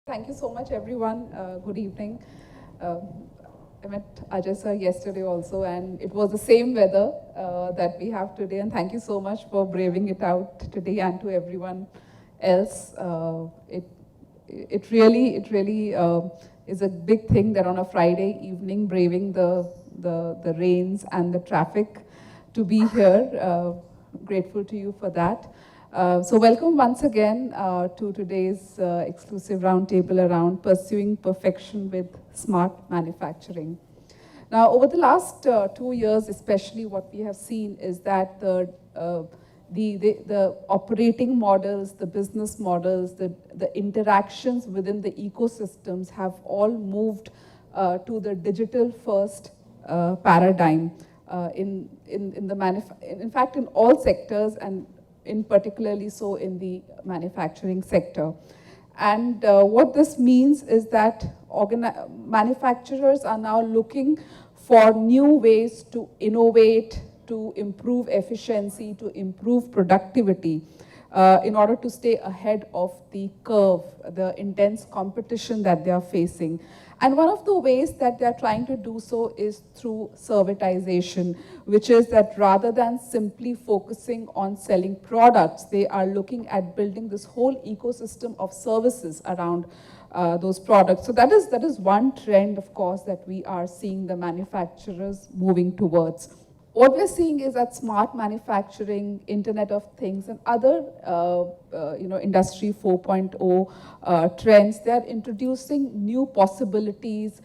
Thank you so much, everyone. Good evening. Um, I met Ajay sir yesterday also, and it was the same weather that we have today. And thank you so much for braving it out today, and to everyone else. It really is a big thing that on a Friday evening, braving the rains and the traffic to be here. Grateful to you for that. So welcome once again to today's exclusive roundtable around pursuing perfection with smart manufacturing. Now, over the last 2 years, especially, what we have seen is that the operating models, the business models, the interactions within the ecosystems have all moved to the digital first paradigm in fact, in all sectors, and in particularly so in the manufacturing sector. And what this means is that manufacturers are now looking for new ways to innovate, to improve efficiency, to improve productivity, in order to stay ahead of the curve, the intense competition that they are facing. And one of the ways that they're trying to do so is through servitization, which is that rather than simply focusing on selling products, they are looking at building this whole ecosystem of services around those products. So that is one trend, of course, that we are seeing the manufacturers moving towards. What we're seeing is that smart manufacturing, Internet of Things, and other Industry 4.0 trends, they're introducing new possibilities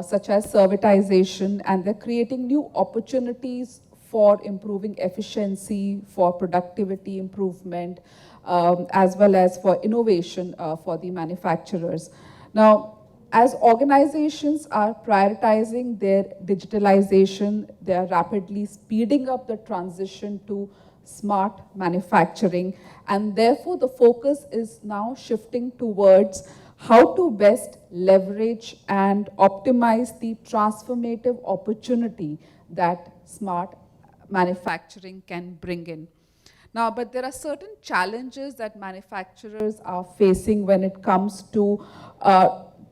such as servitization, and they're creating new opportunities for improving efficiency, for productivity improvement, as well as for innovation for the manufacturers. Now, as organizations are prioritizing their digitalization, they are rapidly speeding up the transition to smart manufacturing, and therefore the focus is now shifting towards how to best leverage and optimize the transformative opportunity that smart manufacturing can bring in. Now, but there are certain challenges that manufacturers are facing when it comes to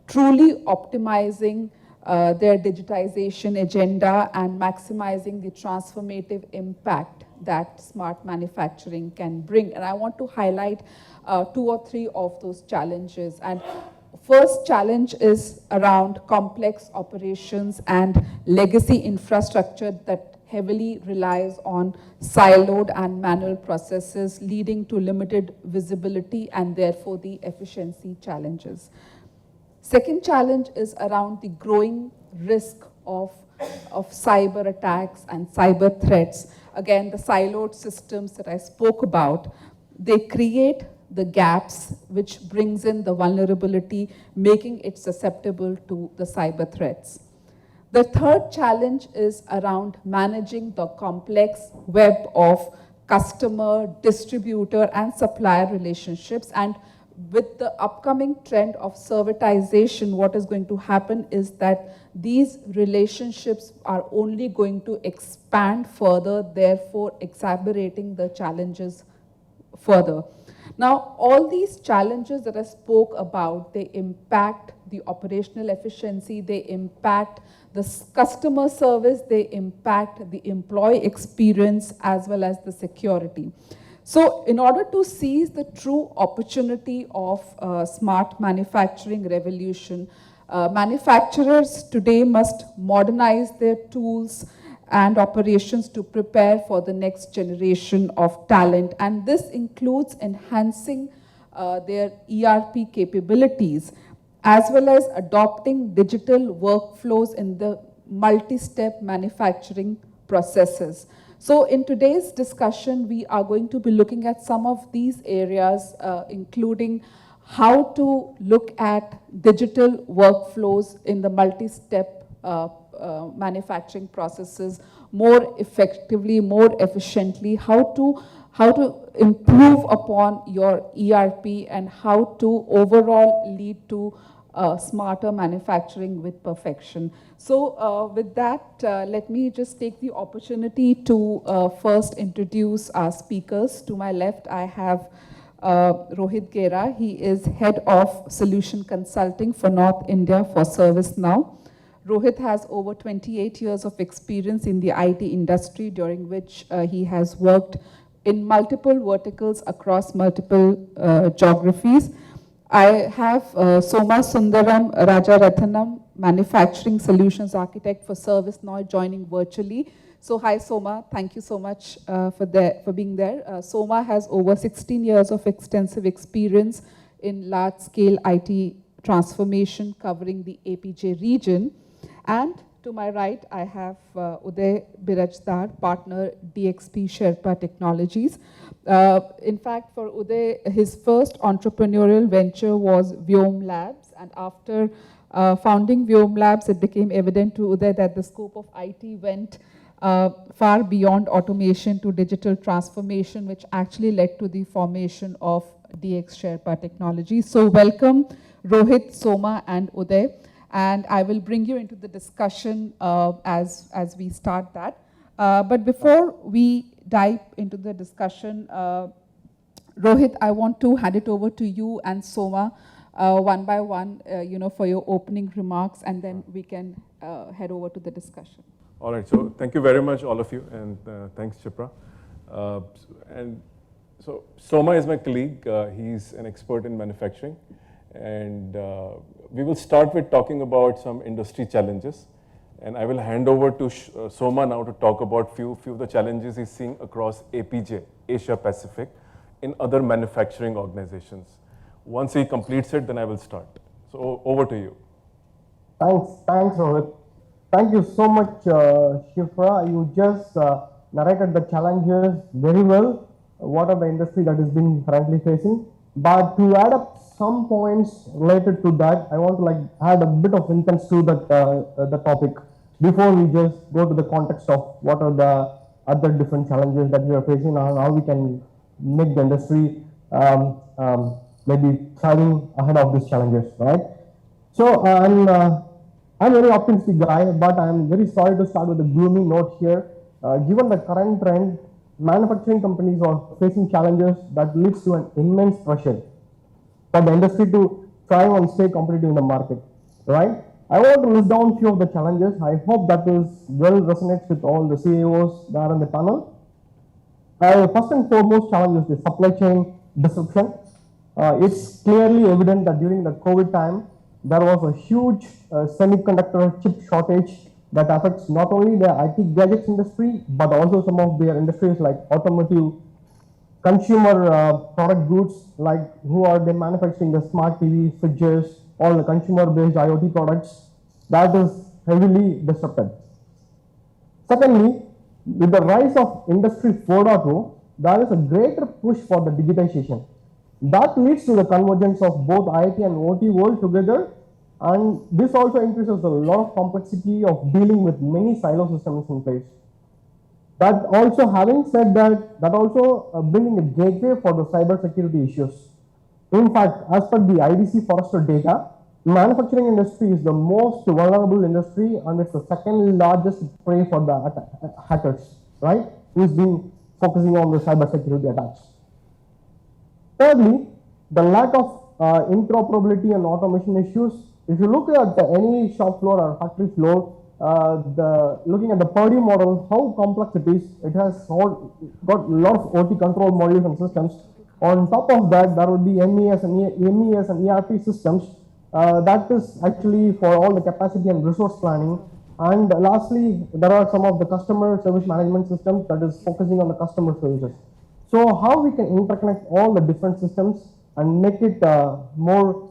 truly optimizing their digitization agenda and maximizing the transformative impact that smart manufacturing can bring. And I want to highlight 2 or 3 of those challenges. And first challenge is around complex operations and legacy infrastructure that heavily relies on siloed and manual processes, leading to limited visibility and therefore the efficiency challenges. Second challenge is around the growing risk of cyber attacks and cyber threats. Again, the siloed systems that I spoke about, they create the gaps, which brings in the vulnerability, making it susceptible to the cyber threats. The third challenge is around managing the complex web of customer, distributor, and supplier relationships. And with the upcoming trend of servitization, what is going to happen is that these relationships are only going to expand further, therefore exacerbating the challenges further. Now, all these challenges that I spoke about, they impact the operational efficiency, they impact the customer service, they impact the employee experience, as well as the security. So in order to seize the true opportunity of smart manufacturing revolution, manufacturers today must modernize their tools and operations to prepare for the next generation of talent. And this includes enhancing their ERP capabilities, as well as adopting digital workflows in the multi-step manufacturing processes. So in today's discussion, we are going to be looking at some of these areas, including how to look at digital workflows in the multi-step manufacturing processes more effectively, more efficiently, how to improve upon your ERP, and how to overall lead to smarter manufacturing with perfection. So with that, let me just take the opportunity to first introduce our speakers. To my left, I have Rohit Gera. He is Head of Solution Consulting for North India for ServiceNow. Rohit has over 28 years of experience in the IT industry, during which he has worked in multiple verticals across multiple geographies. I have Soma Sundaram Rajarathanam, Manufacturing Solutions Architect for ServiceNow, joining virtually. So hi Soma, thank you so much for being there. Soma has over 16 years of extensive experience in large-scale IT transformation covering the APJ region. And to my right, I have Uday Birajdar, partner DXP Sherpa Technologies. In fact, for Uday, his first entrepreneurial venture was Vyom Labs, and after founding Vyom Labs, it became evident to Uday that the scope of IT went far beyond automation to digital transformation, which actually led to the formation of DX Sherpa Technologies. So welcome, Rohit, Soma, and Uday. And I will bring you into the discussion as we start that. But before we dive into the discussion, Rohit, I want to hand it over to you and Soma one by one, for your opening remarks, and then we can head over to the discussion. All right, so thank you very much, all of you, and thanks, Chipra. And so Soma is my colleague. He's an expert in manufacturing, and we will start with talking about some industry challenges, and I will hand over to Soma now to talk about few of the challenges he's seeing across APJ, Asia Pacific, in other manufacturing organizations. Once he completes it, then I will start. So over to you. Thanks, Rohit. Thank you so much, Shifra. You just narrated the challenges very well. What are the industry that is being currently facing? But to add up some points related to that, I want to add a bit of intent to the topic before we just go to the context of what are the other different challenges that we are facing and how we can make the industry maybe thriving ahead of these challenges, right? So I'm a very optimistic guy, but I'm very sorry to start with a gloomy note here. Given the current trend, manufacturing companies are facing challenges that leads to an immense pressure for the industry to thrive and stay competitive in the market, right? I want to list down a few of the challenges. I hope that is well resonates with all the CEOs that are in the panel. First and foremost challenge is the supply chain disruption. It's clearly evident that during the COVID time, there was a huge semiconductor chip shortage that affects not only the IT gadgets industry, but also some of their industries like automotive, consumer product goods, like who are they manufacturing the smart TV, fridges, all the consumer-based IoT products, that is heavily disrupted. Secondly, with the rise of Industry 4.0, there is a greater push for the digitization. That leads to the convergence of both IoT and OT world together, and this also increases a lot of complexity of dealing with many silo systems in place. But also, having said that, that also bringing a gateway for the cyber security issues. In fact, as per the IDC Forrester data, manufacturing industry is the most vulnerable industry, and it's the second largest prey for the hackers, right? Who's been focusing on the cyber security attacks. Thirdly, the lack of interoperability and automation issues. If you look at any shop floor or factory floor, looking at the Purdy model, how complex it is, it has got a lot of OT control modules and systems. On top of that, there will be MES and ERP systems. That is actually for all the capacity and resource planning. And lastly, there are some of the customer service management systems that is focusing on the customer services. So how we can interconnect all the different systems and make it more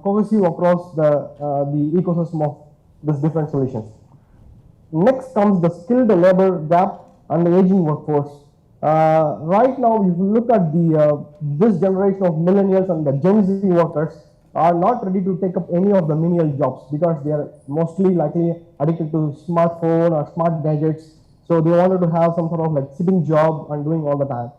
cohesive across the ecosystem of these different solutions. Next comes the skilled labor gap and the aging workforce. Right now, if you look at this generation of millennials and the Gen Z workers are not ready to take up any of the menial jobs because they are mostly likely addicted to smartphone or smart gadgets. So they wanted to have some sort of sitting job and doing all the time.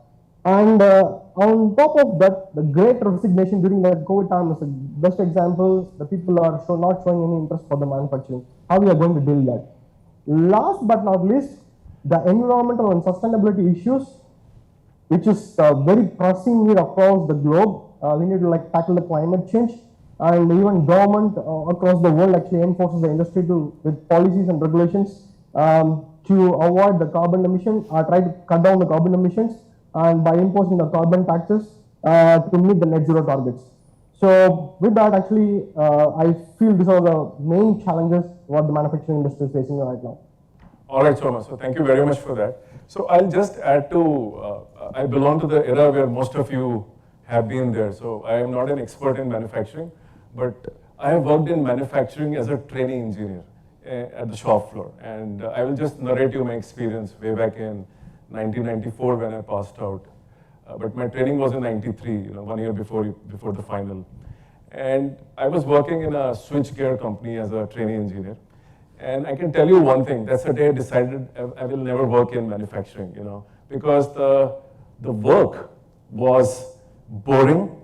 And on top of that, the great resignation during the COVID time is the best example. The people are not showing any interest for the manufacturing. How we are going to deal with that? Last but not least, the environmental and sustainability issues. which is very pressing need across the globe. We need to like tackle the climate change, and even government across the world actually enforces the industry to with policies and regulations to avoid the carbon emission, try to cut down the carbon emissions, and by imposing the carbon taxes to meet the net zero targets. So with that, actually, I feel these are the main challenges what the manufacturing industry is facing right now. All right, Soma. So thank you very much for that. So I'll just add to, I belong to the era where most of you have been there. So I am not an expert in manufacturing, but I have worked in manufacturing as a trainee engineer at the shop floor. And I will just narrate you my experience way back in 1994 when I passed out. But my training was in 93, 1 year before the final. And I was working in a switchgear company as a trainee engineer. And I can tell you one thing, that's the day I decided I will never work in manufacturing, because the work was boring,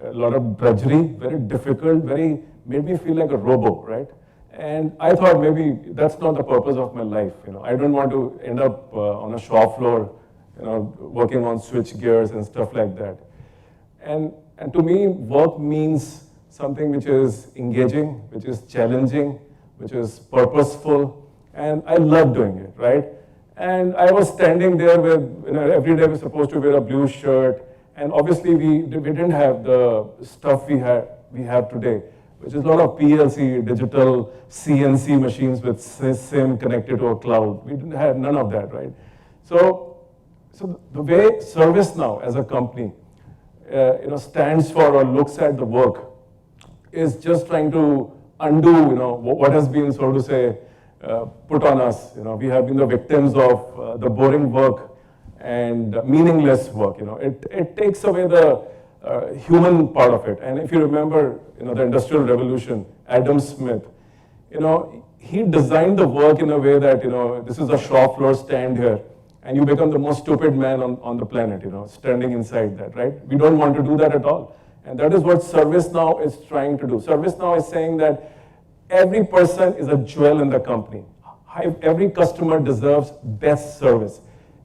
a lot of drudgery, very difficult, made me feel like a robo, right? And I thought maybe that's not the purpose of my life, I don't want to end up on a shop floor, working on switch gears and stuff like that. And to me, work means something which is engaging, which is challenging, which is purposeful, and I love doing it, right? And I was standing there with, every day we're supposed to wear a blue shirt, and obviously we didn't have the stuff we have today, which is a lot of PLC, digital CNC machines with SIM connected to a cloud. We didn't have none of that, right? So the way ServiceNow as a company, stands for or looks at the work is just trying to undo, what has been, so to say, put on us. We have been the victims of the boring work and meaningless work. It takes away the human part of it. And if you remember, the Industrial Revolution, Adam Smith, he designed the work in a way that, this is a shop floor, stand here, and you become the most stupid man on the planet, standing inside that, right? We don't want to do that at all. And that is what ServiceNow is trying to do. ServiceNow is saying that every person is a jewel in the company. Every customer deserves best service.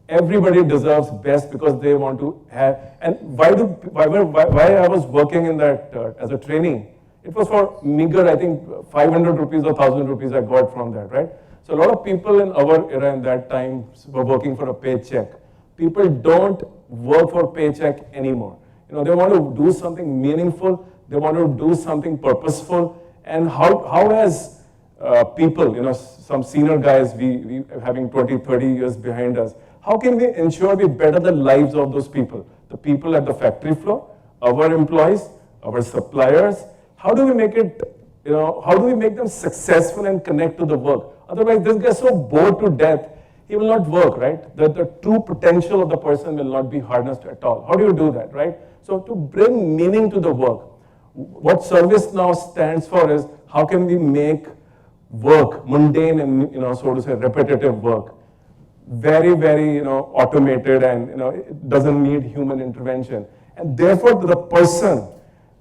Everybody deserves best because they want to have, and why I was working in that as a trainee, it was for meager, I think 500 rupees or 1,000 rupees I got from that, right? So a lot of people in our era in that time were working for a paycheck. People don't work for paycheck anymore. They want to do something meaningful. They want to do something purposeful. And how as people, some senior guys, we having 20, 30 years behind us, how can we ensure we better the lives of those people? The people at the factory floor, our employees, our suppliers. How do we make it, how do we make them successful and connect to the work? Otherwise, this guy's so bored to death, he will not work, right? The true potential of the person will not be harnessed at all. How do you do that, right? So to bring meaning to the work, what ServiceNow stands for is how can we make work, mundane and, so to say, repetitive work, very, very, automated and, it doesn't need human intervention. And therefore, the person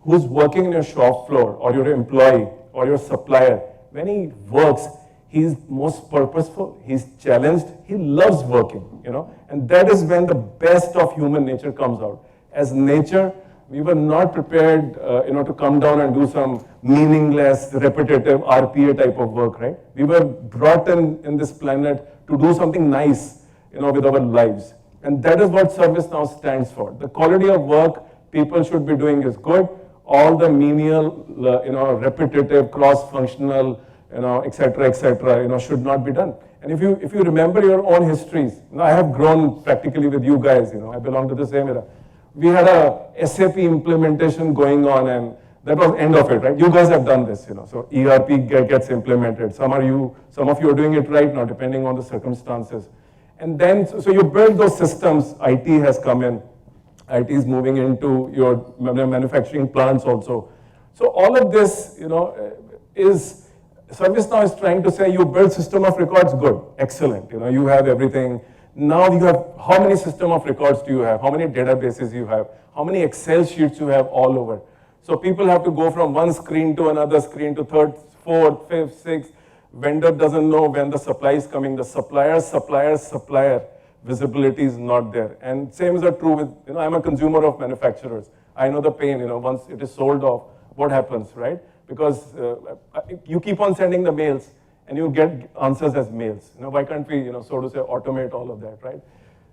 who's working in your shop floor or your employee or your supplier, when he works, he's most purposeful, he's challenged, he loves working, and that is when the best of human nature comes out. As nature, we were not prepared, to come down and do some meaningless, repetitive RPA type of work, right? We were brought in this planet to do something nice, with our lives. And that is what ServiceNow stands for. The quality of work people should be doing is good. All the menial, repetitive, cross-functional, et cetera, should not be done. And if you remember your own histories, I have grown practically with you guys, I belong to the same era. We had a SAP implementation going on, and that was end of it, right? You guys have done this, so ERP gets implemented. Some of you are doing it right now, depending on the circumstances. And then, so you build those systems, IT has come in, IT is moving into your manufacturing plants also. So all of this, is, ServiceNow is trying to say you build system of records, good, excellent, you have everything. Now you have, how many system of records do you have? How many databases you have? How many Excel sheets you have all over? So people have to go from one screen to another screen to third, fourth, fifth, sixth. Vendor doesn't know when the supply is coming. The supplier visibility is not there. And same is true with, I'm a consumer of manufacturers. I know the pain, once it is sold off, what happens, right? Because you keep on sending the mails and you get answers as mails. Why can't we, so to say, automate all of that, right?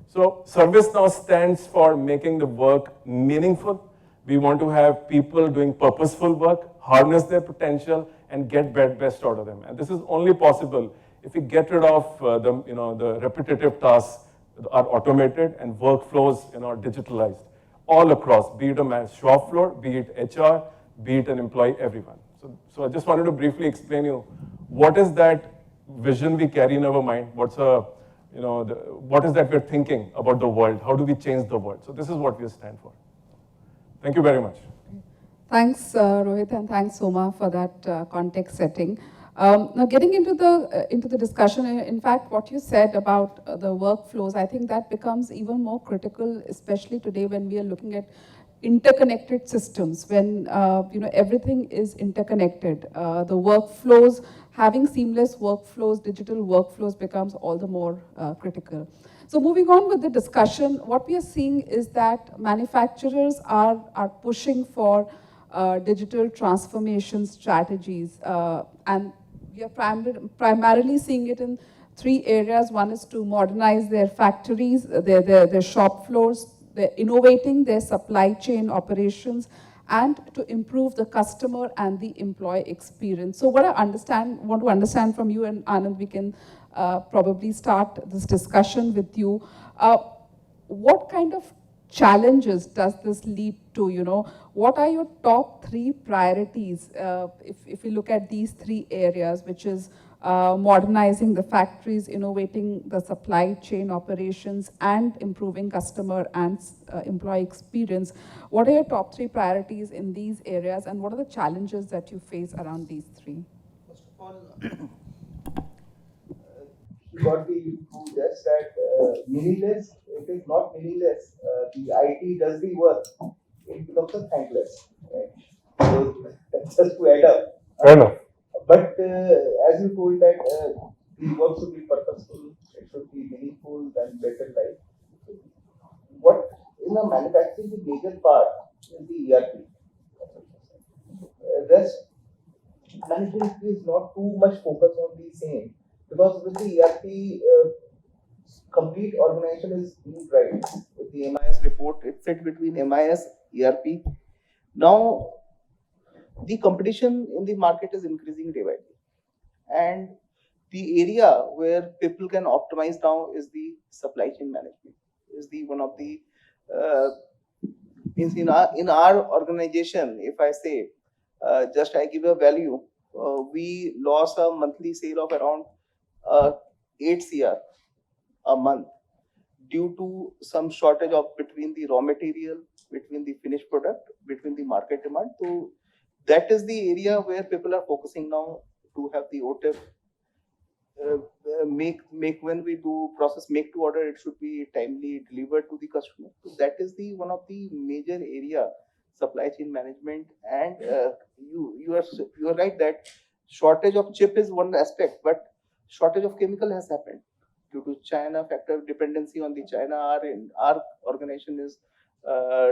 So service now stands for making the work meaningful. We want to have people doing purposeful work, harness their potential, and get best out of them. And this is only possible if we get rid of the repetitive tasks are automated and workflows digitalized all across, be it a shop floor, be it HR, be it an employee, everyone. So I just wanted to briefly explain you what is that vision we carry in our mind, what is that we're thinking about the world, how do we change the world. So this is what we stand for. Thank you very much. Thanks, Rohit, and thanks, Soma, for that context setting. Now, getting into the discussion, in fact, what you said about the workflows, I think that becomes even more critical, especially today when we are looking at interconnected systems, when everything is interconnected. The workflows, having seamless workflows, digital workflows becomes all the more critical. So moving on with the discussion, what we are seeing is that manufacturers are pushing for digital transformation strategies, and we are primarily seeing it in three areas. One is to modernize their factories, their shop floors, they're innovating their supply chain operations, and to improve the customer and the employee experience. So what I want to understand from you, and Anand, we can probably start this discussion with you. What kind of challenges does this lead to? What are your top three priorities if you look at these three areas, which is modernizing the factories, innovating the supply chain operations, and improving customer and employee experience? What are your top three priorities in these areas, and what are the challenges that you face around these three? First of all, what we do just that meaningless, it is not meaningless. The IT does the work, it becomes a thankless. Right? So just to add up. Fair enough. But as you told that the work should be purposeful, it should be meaningful and better life. What in a manufacturing, the major part is the ERP. Rest management is not too much focused on the same, because with the ERP, complete organization is being right. With the MIS report, it fit between MIS, ERP. Now, the competition in the market is increasing day by day. And the area where people can optimize now is the supply chain management. Is the one of the means in our organization, if I say, just I give a value, we lost a monthly sale of around 8 CR a month due to some shortage of between the raw material, between the finished product, between the market demand. So that is the area where people are focusing now to have the OTIF. Make when we do process make to order, it should be timely delivered to the customer. So that is the one of the major area, supply chain management. And you are right that shortage of chip is one aspect, but shortage of chemical has happened due to China factor dependency on the China. Our organization is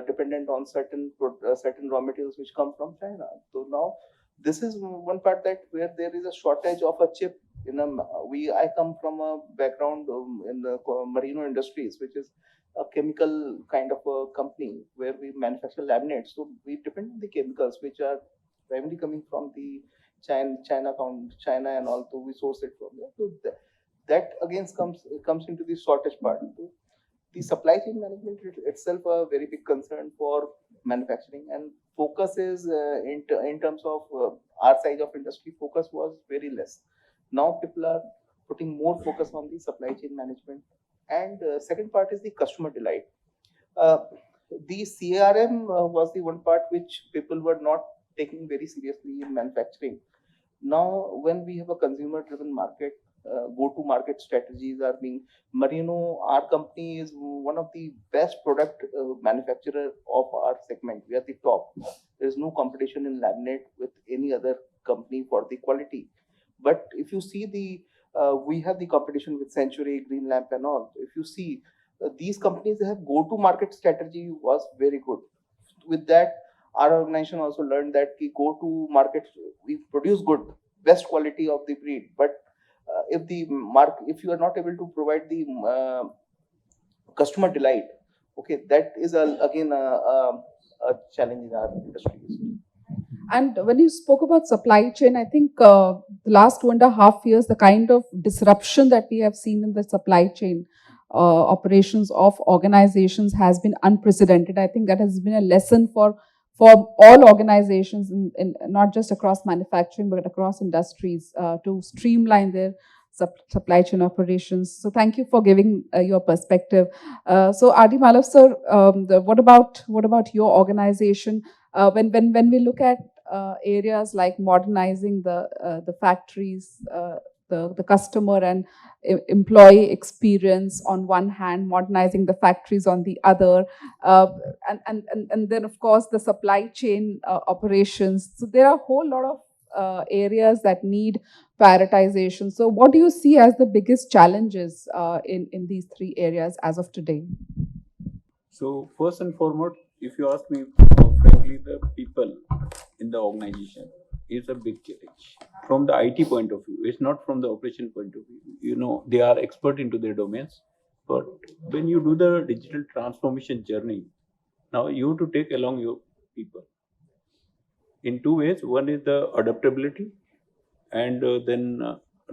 dependent on certain raw materials which come from China. So now this is one part that where there is a shortage of a chip. I come from a background in the Marino Industries, which is a chemical kind of a company where we manufacture laminates. So we depend on the chemicals which are primarily coming from the China, and also we source it from there. So that again comes into the shortage part. So the supply chain management itself a very big concern for manufacturing, and focus is in terms of our size of industry, focus was very less. Now people are putting more focus on the supply chain management. And second part is the customer delight. The CRM was the one part which people were not taking very seriously in manufacturing. Now when we have a consumer driven market, go-to-market strategies are being. Marino, our company is one of the best product manufacturer of our segment. We are the top. There is no competition in laminate with any other company for the quality. But if you see the we have the competition with Century, Green Lamp, and all. If you see, these companies have go-to-market strategy was very good. With that, our organization also learned that we go to market, we produce good, best quality of the breed. But if you are not able to provide the customer delight, okay, that is again a challenge in our industry. And when you spoke about supply chain, I think the last 2.5 years, the kind of disruption that we have seen in the supply chain operations of organizations has been unprecedented. I think that has been a lesson for all organizations, in not just across manufacturing, but across industries, to streamline their supply chain operations. So thank you for giving your perspective. So Adi Malav sir, what about your organization? When we look at areas like modernizing the factories, the customer and employee experience on one hand, modernizing the factories on the other, and then of course the supply chain operations. So there are a whole lot of areas that need prioritization. So what do you see as the biggest challenges in these three areas as of today? So first and foremost, if you ask me, frankly, the people in the organization is a big challenge. From the IT point of view, it's not from the operation point of view. You know, they are expert into their domains. But when you do the digital transformation journey, now you have to take along your people in two ways. One is the adaptability, and then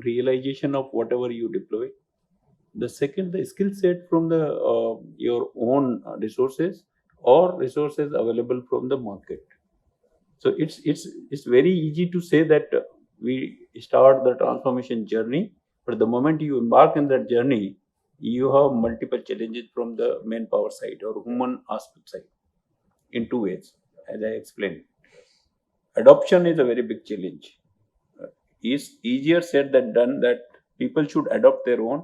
realization of whatever you deploy. The second, the skill set from the your own resources or resources available from the market. So it's very easy to say that we start the transformation journey, but the moment you embark in that journey, you have multiple challenges from the manpower side or human aspect side in two ways, as I explained. Adoption is a very big challenge. It's easier said than done that people should adopt their own.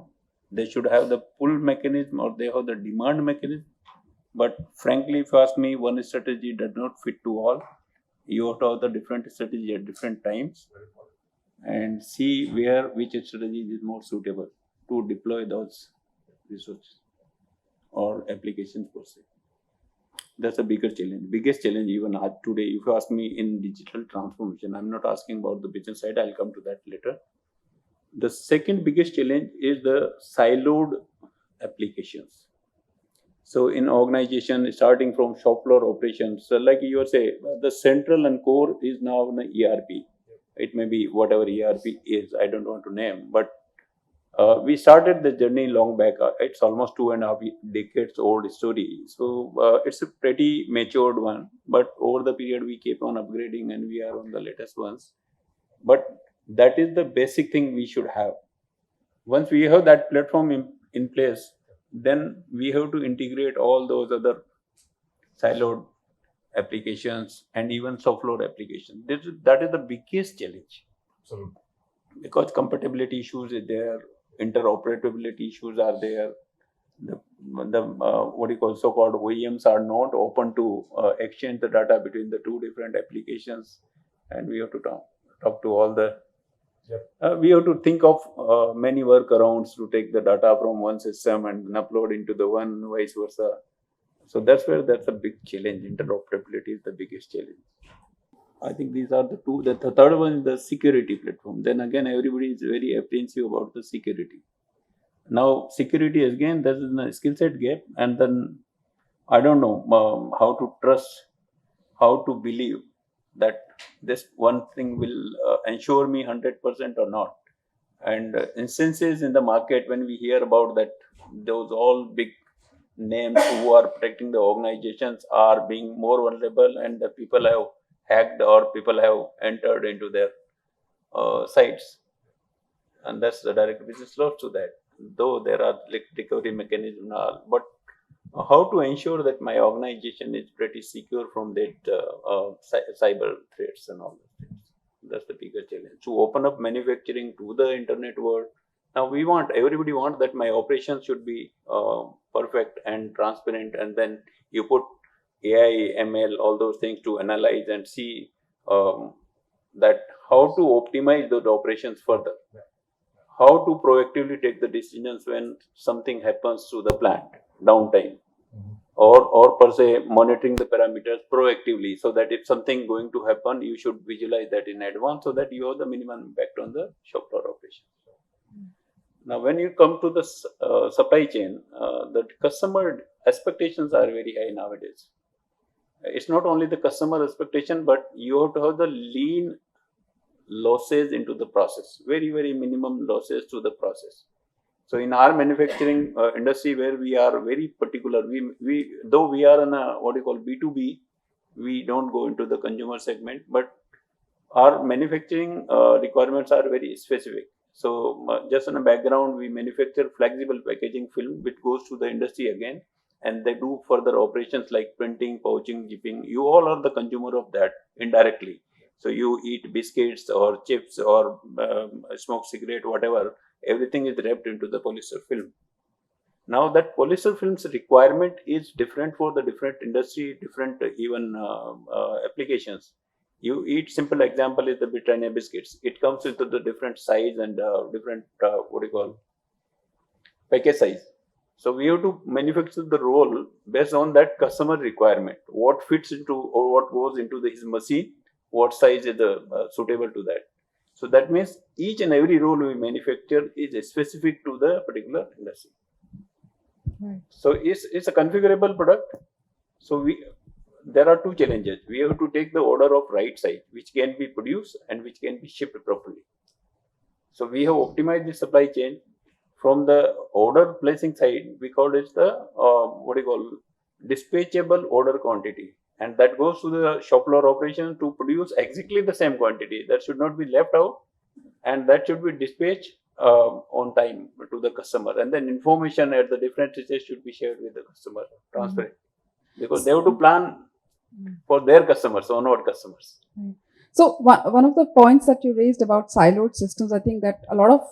They should have the pull mechanism or they have the demand mechanism. But frankly, if you ask me, one strategy does not fit to all. You have to have the different strategy at different times and see which strategy is more suitable to deploy those resources or applications per se. That's a bigger challenge. Biggest challenge even today, if you ask me in digital transformation, I'm not asking about the business side, I'll come to that later. The second biggest challenge is the siloed applications. So in organization, starting from shop floor operations, so like you say, the central and core is now an ERP. It may be whatever ERP is, I don't want to name, but we started the journey long back. It's almost 2.5 decades old story. So it's a pretty matured one, but over the period we keep on upgrading and we are on the latest ones. But that is the basic thing we should have. Once we have that platform in place, then we have to integrate all those other siloed applications and even soft load applications. That is the biggest challenge. Absolutely. Because compatibility issues are there, interoperability issues are there. The what you call so-called OEMs are not open to exchange the data between the two different applications, and we have to talk to all the. We have to think of many workarounds to take the data from one system and upload into the one, vice versa. So that's a big challenge. Interoperability is the biggest challenge. I think these are the two. The third one is the security platform. Then again, everybody is very apprehensive about the security. Now, security again, there is a skill set gap, and then I don't know how to trust, how to believe that this one thing will ensure me 100% or not. And instances in the market when we hear about that, those all big names who are protecting the organizations are being more vulnerable, and the people have hacked or people have entered into their sites, and that's the direct business loss to that. Though there are recovery mechanisms and all, but how to ensure that my organization is pretty secure from that cyber threats and all those things. That's the bigger challenge. To open up manufacturing to the internet world. Now everybody wants that my operations should be perfect and transparent, and then you put AI, ML, all those things to analyze and see that how to optimize those operations further. how to proactively take the decisions when something happens to the plant, downtime, or per se monitoring the parameters proactively, so that if something going to happen, you should visualize that in advance so that you have the minimum impact on the shop floor operation. Now, when you come to the supply chain, the customer expectations are very high nowadays. It's not only the customer expectation, but you have to have the lean losses into the process, very, very minimum losses to the process. So in our manufacturing industry, where we are very particular, we though we are in a what you call B2B, we don't go into the consumer segment, but our manufacturing requirements are very specific. So just in a background, we manufacture flexible packaging film, which goes to the industry again, and they do further operations like printing, pouching, zipping. You all are the consumer of that indirectly. So you eat biscuits or chips or smoke cigarette, whatever. Everything is wrapped into the polyester film. Now that polyester film's requirement is different for the different industry, different even applications. You eat, simple example is the Britannia biscuits. It comes into the different size and different what do you call package size. So we have to manufacture the roll based on that customer requirement. What fits into or what goes into his machine, what size is suitable to that. So that means each and every roll we manufacture is specific to the particular industry. Right. So it's a configurable product. So there are two challenges. We have to take the order of right size, which can be produced and which can be shipped properly. So we have optimized the supply chain from the order placing side. We call it the what do you call dispatchable order quantity, and that goes to the shop floor operation to produce exactly the same quantity. That should not be left out, and that should be dispatched on time to the customer, and then information at the different stages should be shared with the customer transparent, because they have to plan for their customers, onward customers. So one of the points that you raised about siloed systems, I think that a lot of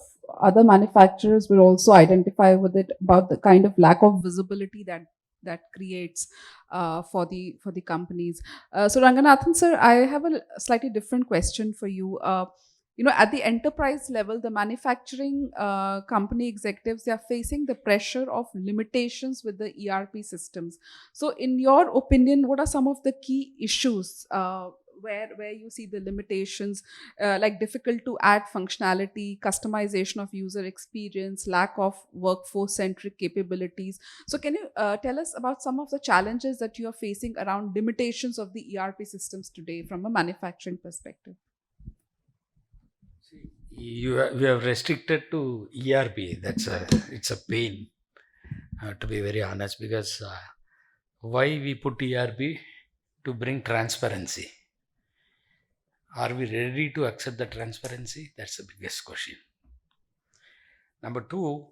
other manufacturers will also identify with it, about the kind of lack of visibility that creates for the companies. So Ranganathan sir, I have a slightly different question for you. At the enterprise level, the manufacturing company executives, they are facing the pressure of limitations with the ERP systems. So in your opinion, what are some of the key issues where you see the limitations, like difficult to add functionality, customization of user experience, lack of workforce-centric capabilities? So can you tell us about some of the challenges that you are facing around limitations of the ERP systems today from a manufacturing perspective? We have restricted to ERP. It's a pain, to be very honest, because why we put ERP? To bring transparency. Are we ready to accept the transparency? That's the biggest question. Number two,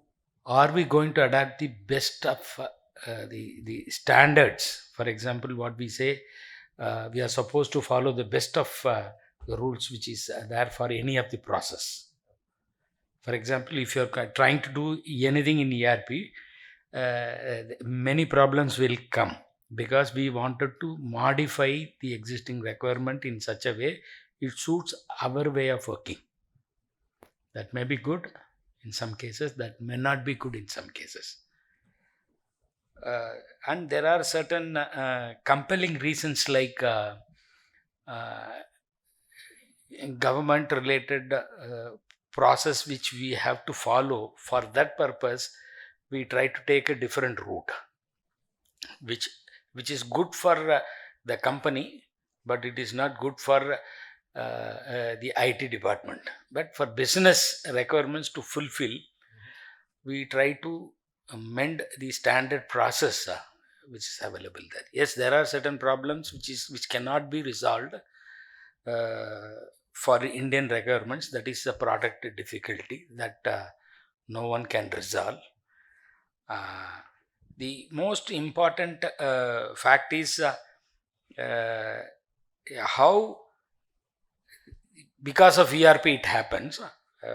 are we going to adapt the best of the standards? For example, what we say, we are supposed to follow the best of the rules which is there for any of the process. For example, if you're trying to do anything in ERP, many problems will come, because we wanted to modify the existing requirement in such a way it suits our way of working. That may be good in some cases, that may not be good in some cases. And there are certain compelling reasons, like government related process which we have to follow. For that purpose, we try to take a different route, which is good for the company, but it is not good for the IT department. But for business requirements to fulfill, we try to mend the standard process which is available there. Yes, there are certain problems which cannot be resolved for Indian requirements. That is a product difficulty that no one can resolve. The most important fact is how, because of ERP it happens.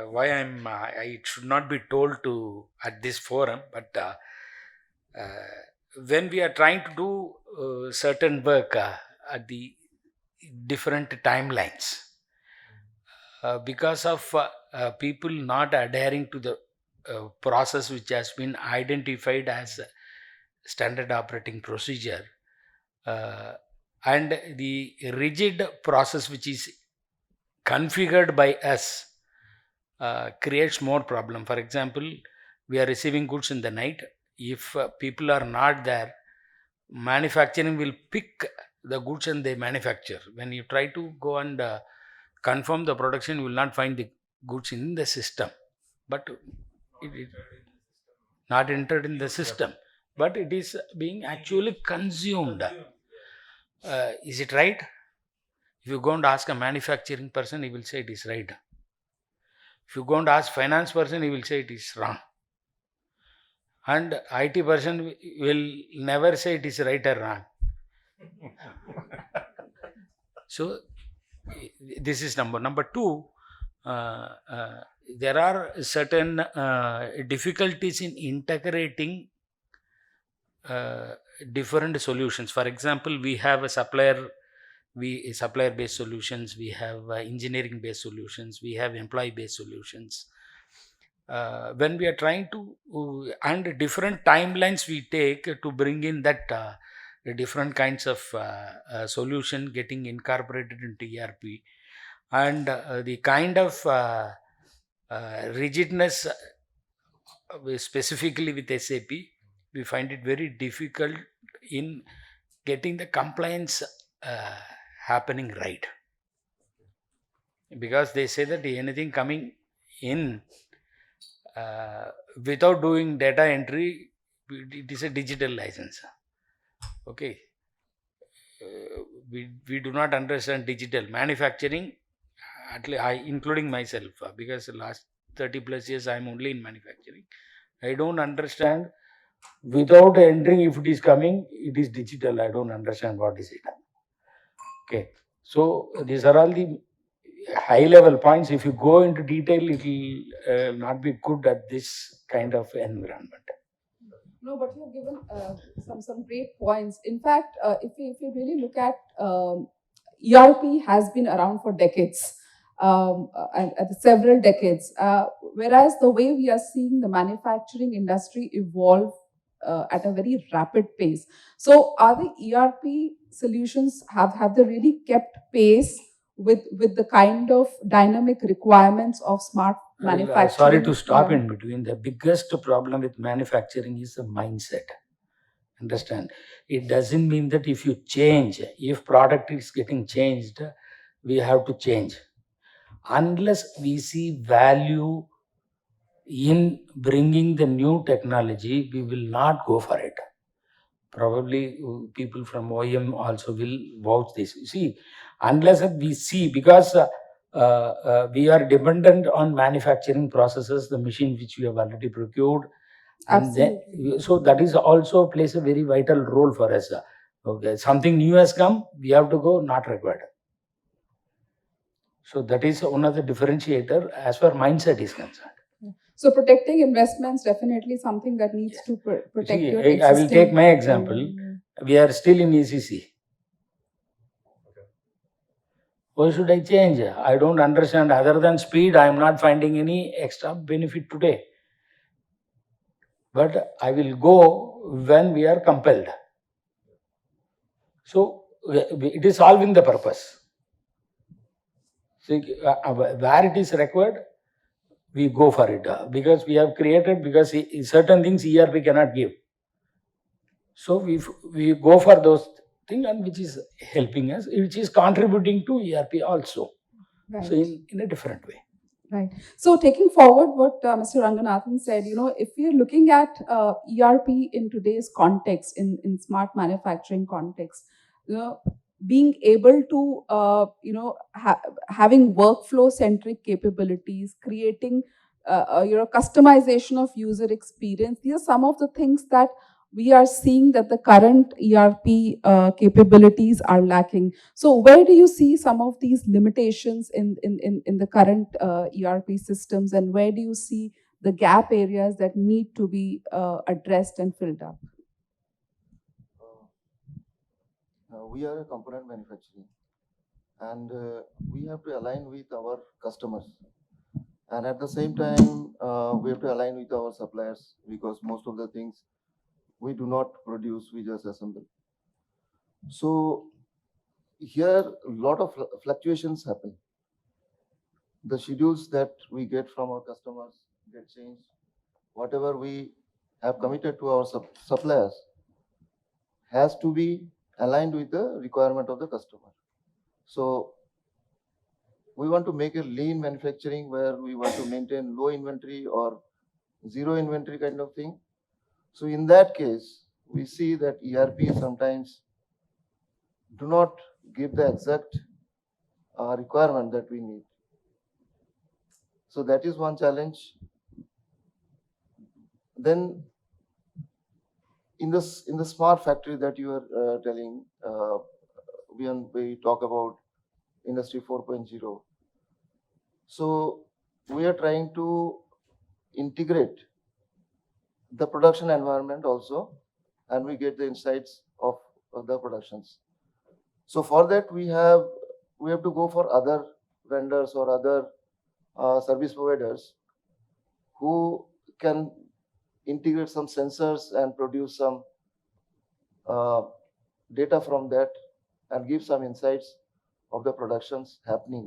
Why it should not be told to at this forum, but when we are trying to do certain work at the different timelines, because of people not adhering to the process which has been identified as a standard operating procedure, and the rigid process which is configured by us creates more problem. For example, we are receiving goods in the night. If people are not there, manufacturing will pick the goods and they manufacture. When you try to go and confirm the production, you will not find the goods in the system, but it not entered in the system, but it is being actually consumed. Is it right? If you go and ask a manufacturing person, he will say it is right. If you go and ask finance person, he will say it is wrong. And IT person will never say it is right or wrong. So this is number two. There are certain difficulties in integrating different solutions. For example, we have a supplier based solutions, we have engineering based solutions, we have employee based solutions. When we are trying to and different timelines we take to bring in that different kinds of solution getting incorporated into ERP, and the kind of rigidness specifically with SAP, we find it very difficult in getting the compliance happening right, because they say that anything coming in without doing data entry, it is a digital license. Okay, we do not understand digital manufacturing, at least I, including myself, because the last 30 plus years I am only in manufacturing. I don't understand without entering if it is coming, it is digital. I don't understand what is it. Okay, so these are all the high level points. If you go into detail, it will not be good at this kind of environment. No, but you've given some great points. In fact, if you really look at ERP has been around for decades, and several decades. Whereas the way we are seeing the manufacturing industry evolve at a very rapid pace. So, are the ERP solutions have they really kept pace with the kind of dynamic requirements of smart manufacturing? Sorry to stop in between. The biggest problem with manufacturing is the mindset. Understand? It doesn't mean that if you change, if product is getting changed, we have to change. Unless we see value in bringing the new technology, we will not go for it. Probably people from OEM also will vouch this. See, unless we see, because we are dependent on manufacturing processes, the machine which we have already procured. And then, so that is also plays a very vital role for us. Okay, something new has come, we have to go, not required. So that is one of the differentiator as far mindset is concerned. So protecting investments definitely something that needs to protect. See, your I will take my example. We are still in ECC. Why should I change? I don't understand. Other than speed, I am not finding any extra benefit today. But I will go when we are compelled. So it is solving the purpose. See, where it is required, we go for it, because we have created, because certain things ERP cannot give. So we go for those things, and which is helping us, which is contributing to ERP also. Right. So in a different way. Right. So taking forward what Mr. Ranganathan said, if you're looking at ERP in today's context, in smart manufacturing context, being able to, having workflow-centric capabilities, creating, customization of user experience. These are some of the things that we are seeing that the current ERP capabilities are lacking. So where do you see some of these limitations in the current ERP systems, and where do you see the gap areas that need to be addressed and filled up? We are a component manufacturing, and we have to align with our customers. And at the same time, we have to align with our suppliers, because most of the things we do not produce, we just assemble. So here, a lot of fluctuations happen. The schedules that we get from our customers get changed. Whatever we have committed to our suppliers has to be aligned with the requirement of the customer. So we want to make a lean manufacturing where we want to maintain low inventory or zero inventory kind of thing. So in that case, we see that ERP sometimes do not give the exact requirement that we need. So that is one challenge. Then in the smart factory that you are telling, we talk about Industry 4.0. So we are trying to integrate the production environment also, and we get the insights of the productions. So for that, we have to go for other vendors or other service providers who can integrate some sensors and produce some data from that and give some insights of the productions happening.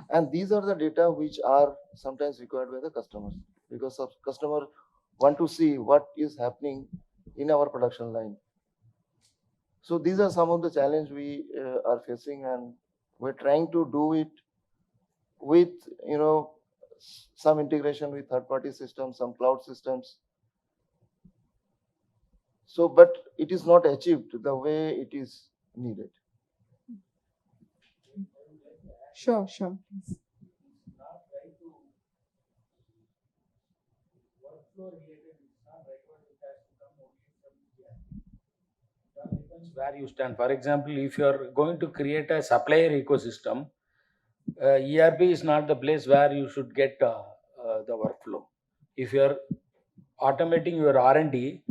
And these are the data which are sometimes required by the customers, because customer want to see what is happening in our production line. So these are some of the challenges we are facing, and we're trying to do it with some integration with third-party systems, some cloud systems. So, but it is not achieved the way it is needed. Sure. Depends where you stand. For example, if you are going to create a supplier ecosystem, ERP is not the place where you should get the workflow. If you are automating your R&D,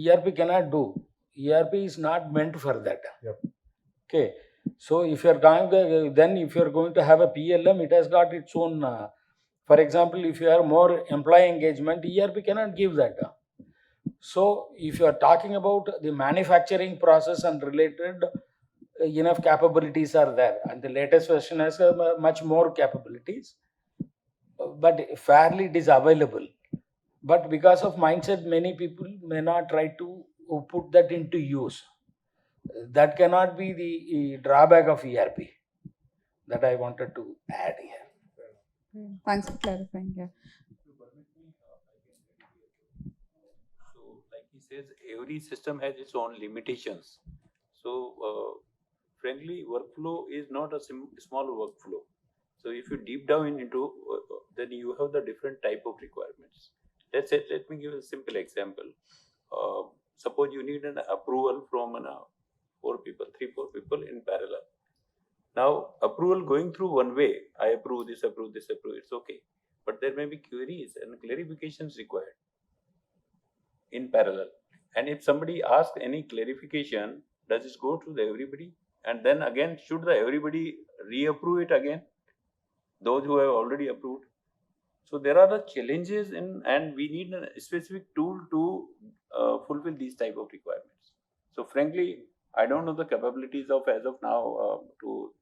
ERP cannot do. ERP is not meant for that. Yep. Okay. So if you are going to, then if you are going to have a PLM, it has got its own. For example, if you have more employee engagement, ERP cannot give that. So if you are talking about the manufacturing process and related, enough capabilities are there, and the latest version has much more capabilities, but fairly it is available. But because of mindset, many people may not try to put that into use. That cannot be the drawback of ERP that I wanted to add here. Thanks for clarifying. Yeah. So, like he says, every system has its own limitations. So, frankly, workflow is not a small workflow. So, if you deep down into, then you have the different type of requirements. Let me give a simple example. Suppose you need an approval from 3-4 people in parallel. Now, approval going through one way, I approve this, it's okay. But there may be queries and clarifications required in parallel. And if somebody asks any clarification, does it go to everybody? And then again, should the everybody reapprove it again? Those who have already approved. So there are the challenges and we need a specific tool to fulfill these type of requirements. So frankly, I don't know the capabilities of as of now to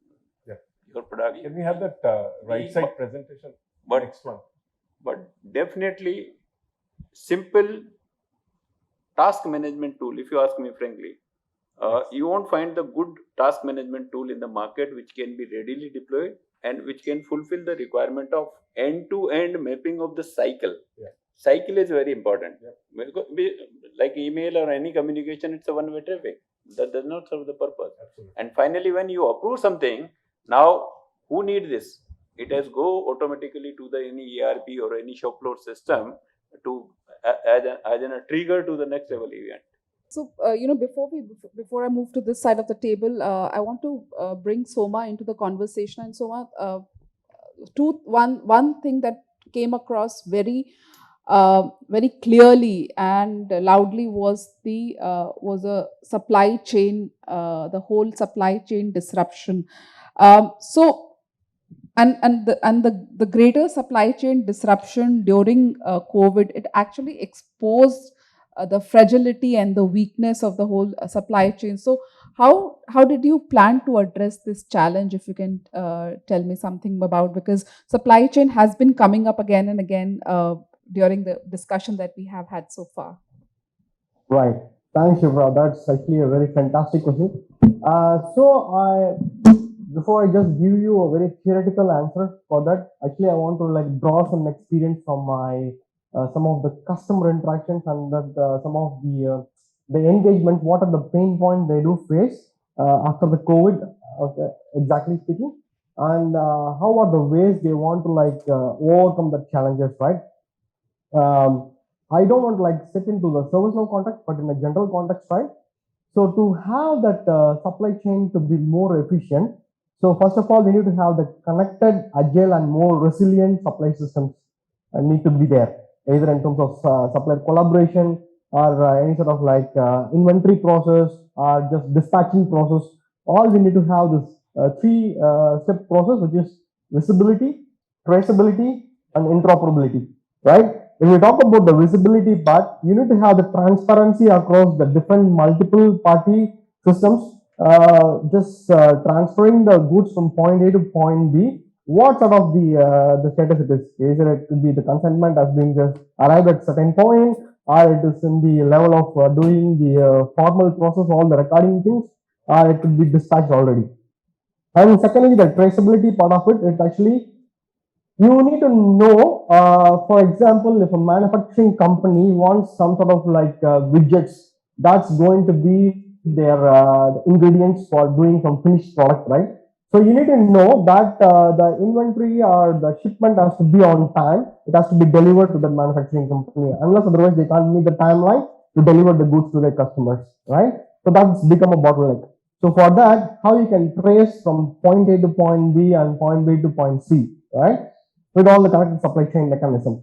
your product. Can we have that right side presentation? Next one. But definitely simple task management tool, if you ask me frankly, you won't find the good task management tool in the market which can be readily deployed and which can fulfill the requirement of end-to-end mapping of the cycle. Yeah. Cycle is very important. Yeah. Like email or any communication, it's a one-way traffic. That does not serve the purpose. Absolutely. And finally, when you approve something, now who needs this? It has go automatically to the any ERP or any shop floor system to as a trigger to the next level event. So, before I move to this side of the table, I want to bring Soma into the conversation. And Soma, one thing that came across very clearly and loudly was a supply chain, the whole supply chain disruption. So the greater supply chain disruption during COVID, it actually exposed the fragility and the weakness of the whole supply chain. So how did you plan to address this challenge? If you can tell me something about, because supply chain has been coming up again and again during the discussion that we have had so far. Right. Thanks, Shivra. That's actually a very fantastic question. Before I just give you a very theoretical answer for that, actually I want to like draw some experience from my some of the customer interactions and that some of the engagement. What are the pain points they do face after the COVID? Okay, exactly speaking, and how are the ways they want to like overcome the challenges, right? I don't want to like sit into the service now context, but in a general context, right? So to have that supply chain to be more efficient, so first of all, we need to have the connected, agile, and more resilient supply systems need to be there, either in terms of supplier collaboration or any sort of like inventory process or just dispatching process. All we need to have this three-step process, which is visibility, traceability, and interoperability, right? When we talk about the visibility part, you need to have the transparency across the different multiple party systems, just transferring the goods from point A to point B. What sort of the status it is? Either it could be the consignment has been just arrived at certain point, or it is in the level of doing the formal process, all the recording things, or it could be dispatched already. And secondly, the traceability part of it, it actually you need to know, for example, if a manufacturing company wants some sort of like widgets, that's going to be their ingredients for doing some finished product, right? So you need to know that the inventory or the shipment has to be on time. It has to be delivered to the manufacturing company, unless otherwise they can't meet the timeline to deliver the goods to their customers, right? So that's become a bottleneck. So for that, how you can trace from point A to point B and point B to point C, right? With all the connected supply chain mechanism.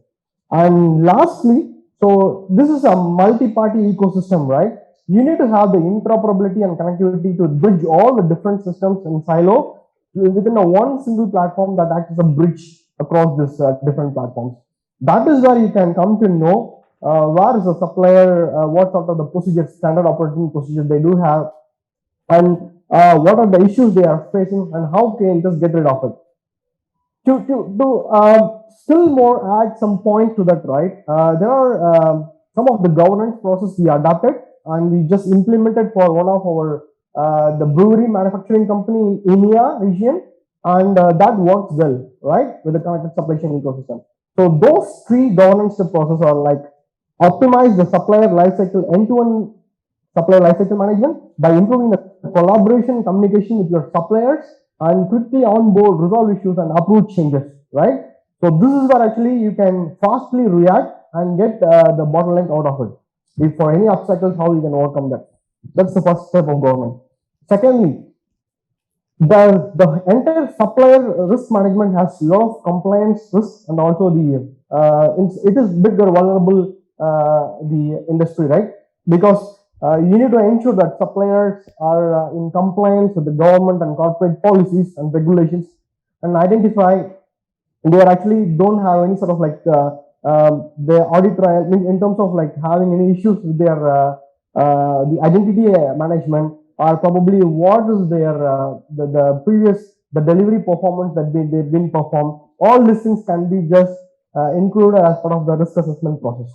And lastly, so this is a multi-party ecosystem, right? You need to have the interoperability and connectivity to bridge all the different systems in silo within a one single platform that acts as a bridge across these different platforms. That is where you can come to know where is the supplier, what sort of the procedures, standard operating procedures they do have, and what are the issues they are facing, and how can you just get rid of it. To still more add some point to that, right? There are some of the governance process we adapted and we just implemented for one of our the brewery manufacturing company in EMEA region, and that works well, right, with the connected supply chain ecosystem. So those three governance processes are like optimize the supplier lifecycle end-to-end supplier lifecycle management by improving the collaboration communication with your suppliers and quickly onboard, resolve issues, and approve changes, right? So this is where actually you can fastly react and get the bottleneck out of it. If for any obstacles, how you can overcome that. That's the first step of government. Secondly, the entire supplier risk management has a lot of compliance risks, and also it is bigger vulnerable the industry, right? Because you need to ensure that suppliers are in compliance with the government and corporate policies and regulations, and identify they actually don't have any sort of like the audit trial in terms of like having any issues with their the identity management, or probably what is their the previous the delivery performance that they've been performed. All these things can be just included as part of the risk assessment process.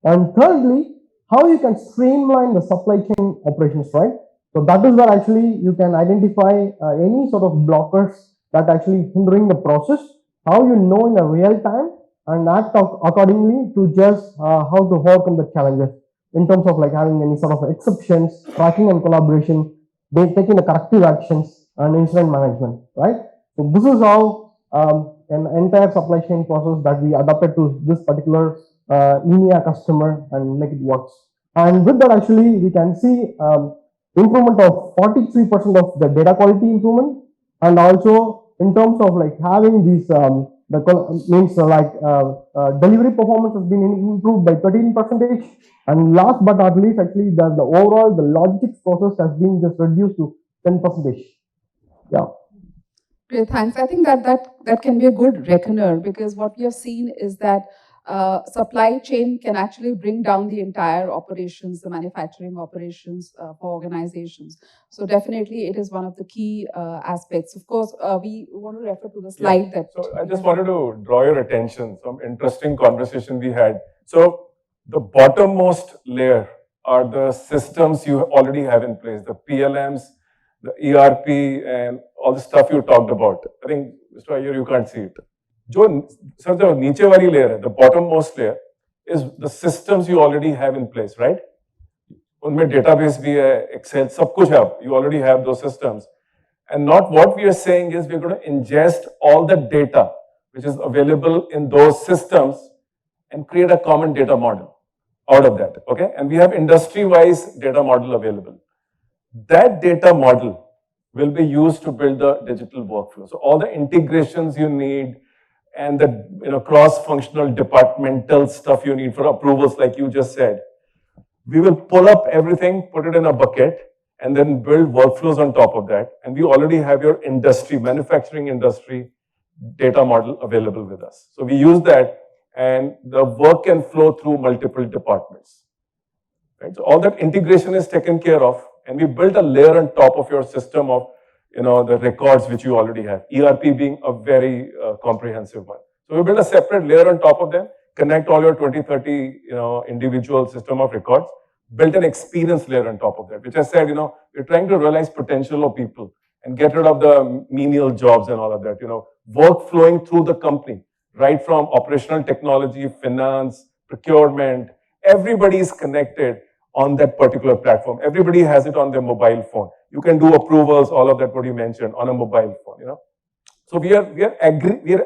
And thirdly, how you can streamline the supply chain operations, right? So that is where actually you can identify any sort of blockers that actually hindering the process, how you know in a real time and act accordingly to just how to overcome the challenges in terms of like having any sort of exceptions, tracking and collaboration, taking the corrective actions and incident management, right? So this is how an entire supply chain process that we adapted to this particular EMEA customer and make it works. And with that, actually, we can see improvement of 43% of the data quality improvement, and also in terms of like having these delivery performance has been improved by 13%, and last but not least, actually the overall the logistics process has been just reduced to 10%. Yeah. Great, thanks. I think that can be a good reckoner, because what we have seen is that supply chain can actually bring down the entire operations, the manufacturing operations for organizations. So definitely it is one of the key aspects. Of course, we want to refer to the slide that. So I just wanted to draw your attention, some interesting conversation we had. So the bottommost layer are the systems you already have in place, the PLMs, the ERP, and all the stuff you talked about. I think, Mr. Iyer, you can't see it. Sir, the niche wali layer, the bottommost layer, is the systems you already have in place, right? उनमें database भी है, Excel, सब कुछ है, you already have those systems. And not what we are saying is we're going to ingest all the data which is available in those systems and create a common data model out of that, okay? And we have industry-wise data model available. That data model will be used to build the digital workflow. So all the integrations you need and the cross-functional departmental stuff you need for approvals, like you just said, we will pull up everything, put it in a bucket, and then build workflows on top of that. And we already have your industry, manufacturing industry data model available with us. So we use that, and the work can flow through multiple departments. Right? So all that integration is taken care of, and we built a layer on top of your system of the records which you already have, ERP being a very comprehensive one. So we built a separate layer on top of them, connect all your 20, 30 individual system of records, built an experience layer on top of that, which I said, we're trying to realize potential of people and get rid of the menial jobs and all of that, work flowing through the company, right from operational technology, finance, procurement, everybody is connected on that particular platform. Everybody has it on their mobile phone. You can do approvals, all of that, what you mentioned, on a mobile phone, So we are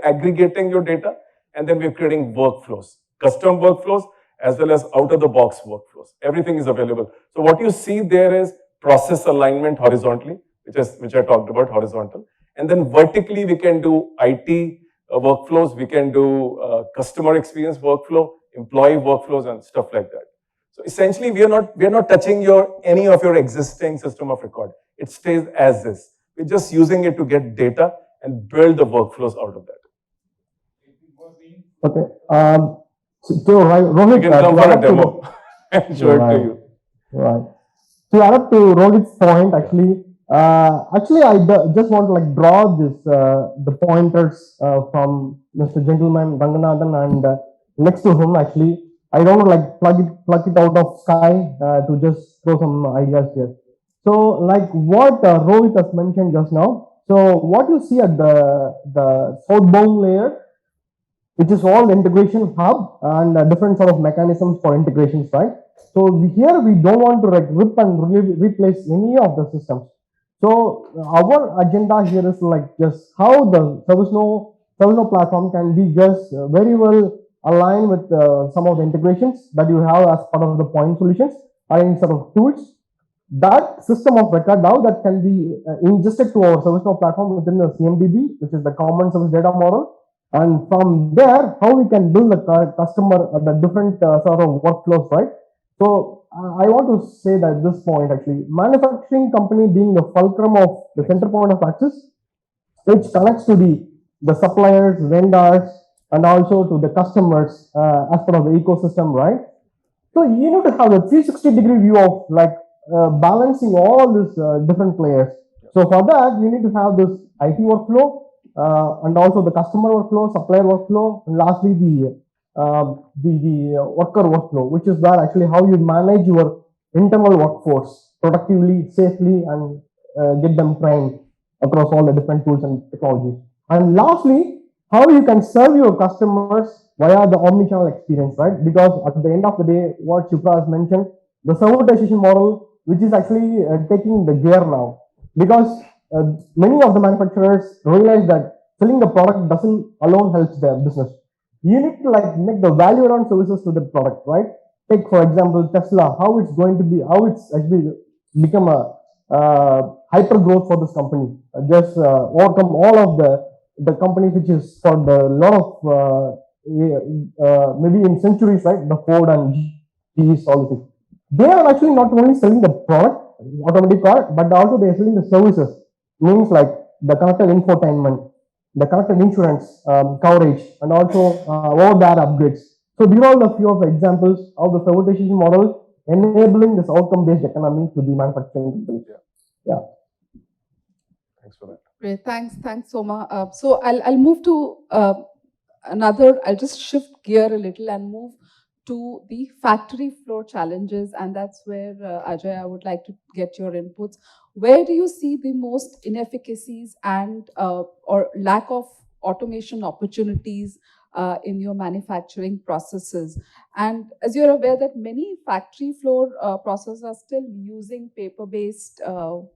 aggregating your data, and then we're creating workflows, custom workflows, as well as out-of-the-box workflows. Everything is available. So what you see there is process alignment horizontally, which I talked about, horizontal. And then vertically, we can do IT workflows, we can do customer experience workflow, employee workflows, and stuff like that. So essentially, we are not touching any of your existing system of record. It stays as is. We're just using it to get data and build the workflows out of that. Okay. So, Rohit, you can come for a demo and show it to you. Right. To add up to Rohit's point, actually, I just want to draw this the pointers from Mr. Gentleman Ranganathan, and next to him, actually, I don't want to plug it out of sky to just throw some ideas here. So, what Rohit has mentioned just now. So, what you see at the southbound layer, which is all integration hub and different sort of mechanisms for integrations, right? So here we don't want to rip and replace any of the systems. So our agenda here is just how the ServiceNow platform can be just very well aligned with some of the integrations that you have as part of the point solutions or any sort of tools. That system of record now that can be ingested to our ServiceNow platform within the CMDB, which is the common service data model. And from there, how we can build the customer, the different sort of workflows, right? So I want to say that at this point, actually, manufacturing company being the fulcrum of the center point of access, which connects to the suppliers, vendors, and also to the customers as part of the ecosystem, right? So you need to have a 360-degree view of balancing all these different players. So for that, you need to have this IT workflow, and also the customer workflow, supplier workflow, and lastly the worker workflow, which is where actually how you manage your internal workforce productively, safely, and get them trained across all the different tools and technologies. And lastly, how you can serve your customers via the omnichannel experience, right? Because at the end of the day, what Shipra has mentioned, the servitization model, which is actually taking the gear now, because many of the manufacturers realize that selling the product doesn't alone helps their business. You need to make the value around services to the product, right? Take for example Tesla, how it's actually become a hyper growth for this company. Just overcome all of the companies which is for the lot of maybe in centuries, right? The Ford and GE, all the things. They are actually not only selling the product, automatic car, but also they are selling the services. Means the connected infotainment, the connected insurance coverage, and also over-the-air upgrades. So these are all the few of the examples of the servitization model enabling this outcome-based economy to the manufacturing companies. Yeah. Thanks for that. Great, thanks, Soma. So I'll move to I'll just shift gear a little and move to the factory floor challenges, and that's where Ajay, I would like to get your inputs. Where do you see the most inefficacies and or lack of automation opportunities in your manufacturing processes? And as you're aware that many factory floor processes are still using paper-based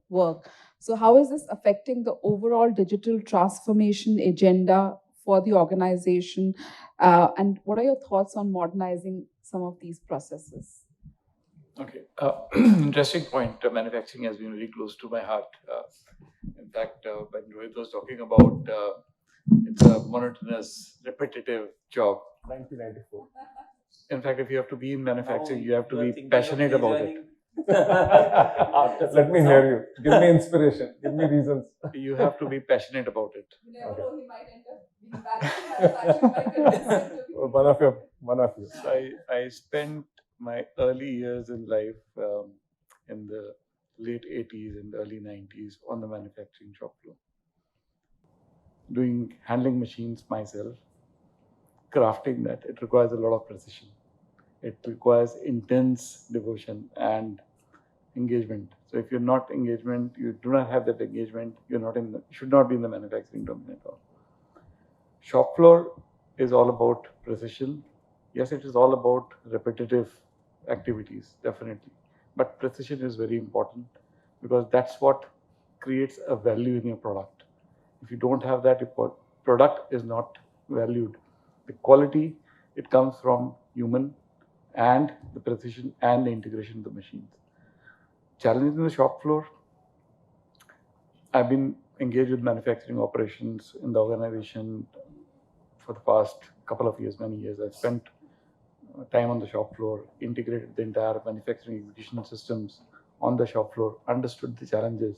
work. So how is this affecting the overall digital transformation agenda for the organization? And what are your thoughts on modernizing some of these processes? Okay, interesting point. Manufacturing has been very close to my heart. In fact, when Rohit was talking about it's a monotonous, repetitive job. 1994. In fact, if you have to be in manufacturing, you have to be passionate about it. Let me hear you. Give me inspiration. Give me reasons. You have to be passionate about it. You never know, he might end up being manufacturing by convincing to be- One of you. So I spent my early years in life in the late 80s and early 90s on the manufacturing shop floor, handling machines myself, crafting that. It requires a lot of precision. It requires intense devotion and engagement. So if you're not engagement, you do not have that engagement, you should not be in the manufacturing domain at all. Shop floor is all about precision. Yes, it is all about repetitive activities, definitely. But precision is very important because that's what creates a value in your product. If you don't have that, your product is not valued. The quality, it comes from human and the precision and the integration of the machines. Challenges in the shop floor. I've been engaged with manufacturing operations in the organization for the past couple of years, many years. I've spent time on the shop floor, integrated the entire manufacturing execution systems on the shop floor, understood the challenges.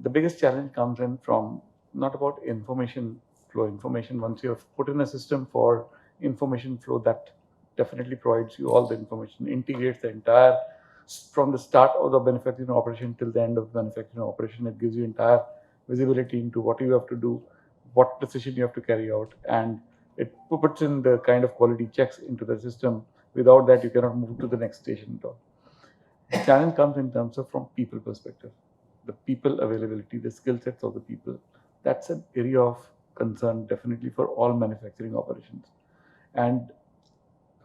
The biggest challenge comes in from not about information flow. Information, once you have put in a system for information flow, that definitely provides you all the information, integrates the entire, from the start of the manufacturing operation till the end of the manufacturing operation. It gives you entire visibility into what you have to do, what precision you have to carry out, and it puts in the kind of quality checks into the system. Without that, you cannot move to the next station at all. The challenge comes in terms of from people perspective, the people availability, the skill sets of the people. That's an area of concern definitely for all manufacturing operations. And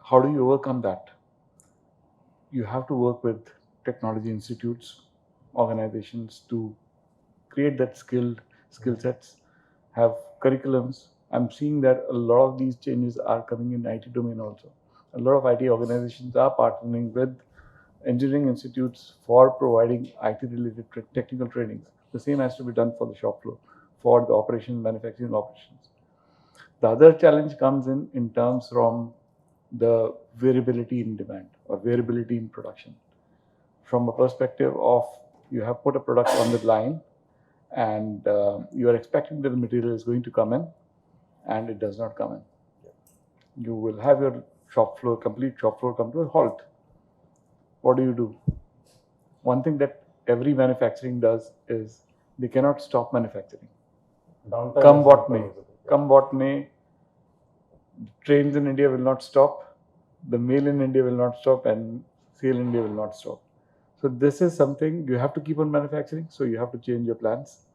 how do you overcome that? You have to work with technology institutes, organizations to create that skill sets, have curriculums. I'm seeing that a lot of these changes are coming in IT domain also. A lot of IT organizations are partnering with engineering institutes for providing IT-related technical trainings. The same has to be done for the shop floor, for the manufacturing operations. The other challenge comes in terms from the variability in demand or variability in production. From a perspective of you have put a product on the line and you are expecting that the material is going to come in and it does not come in. You will have your complete shop floor come to a halt. What do? One thing that every manufacturing does is they cannot stop manufacturing. Downtime Come is what not may. possible. Come what may. Trains in India will not stop. The mail in India will not stop, and sale in India will not stop. So this is something you have to keep on manufacturing. So you have to change your plans.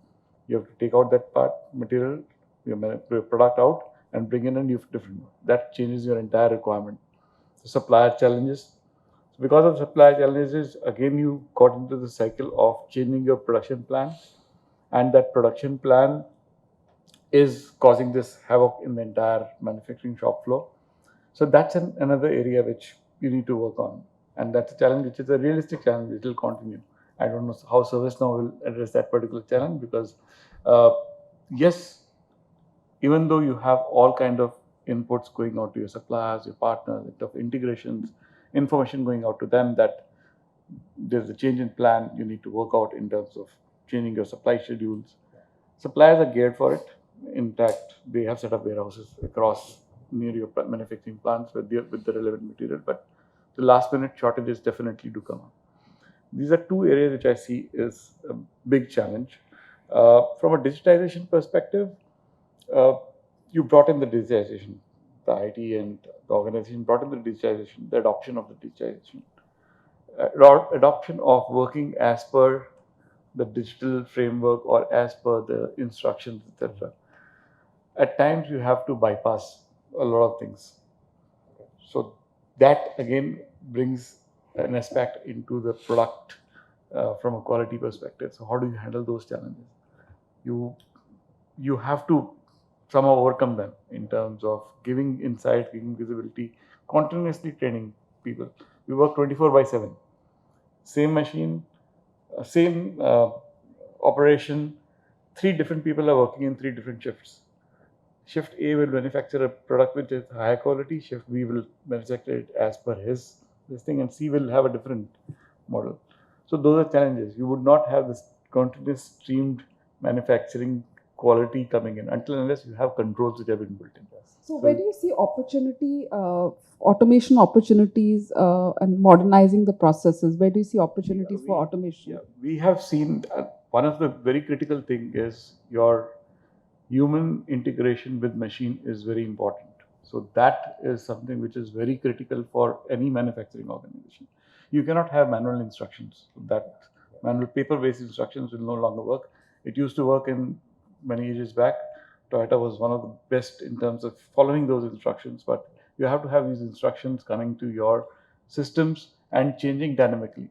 You have to take out that material, your product out, and bring in a new different one. That changes your entire requirement. So supplier challenges. So because of supplier challenges, again you got into the cycle of changing your production plan, and that production plan is causing this havoc in the entire manufacturing shop floor. So that's another area which you need to work on, and that's a challenge which is a realistic challenge which will continue. I don't know how ServiceNow will address that particular challenge because yes, even though you have all kind of inputs going out to your suppliers, your partners, integrations, information going out to them that there's a change in plan, you need to work out in terms of changing your supply schedules. Suppliers are geared for it. In fact, they have set up warehouses across near your manufacturing plants with the relevant material, but the last minute shortages definitely do come up. These are two areas which I see is a big challenge. From a digitization perspective, you brought in the digitization, the IT and the organization brought in the digitization, the adoption of the digitization, adoption of working as per the digital framework or as per the instructions, etc. At times you have to bypass a lot of things. So that again brings an aspect into the product from a quality perspective. So how do you handle those challenges? You have to somehow overcome them in terms of giving insight, giving visibility, continuously training people. We work 24/7. Same machine, same operation, 3 different people are working in 3 different shifts. Shift A will manufacture a product which is higher quality, shift B will manufacture it as per this thing, and C will have a different model. So those are challenges. You would not have this continuous streamed manufacturing quality coming in until unless you have controls which have been built in. So where do you see opportunity, automation opportunities and modernizing the processes? Where do you see opportunities for automation? Yeah, we have seen one of the very critical thing is your human integration with machine is very important. So that is something which is very critical for any manufacturing organization. You cannot have manual instructions. That manual paper-based instructions will no longer work. It used to work in many years back. Toyota was one of the best in terms of following those instructions, but you have to have these instructions coming to your systems and changing dynamically.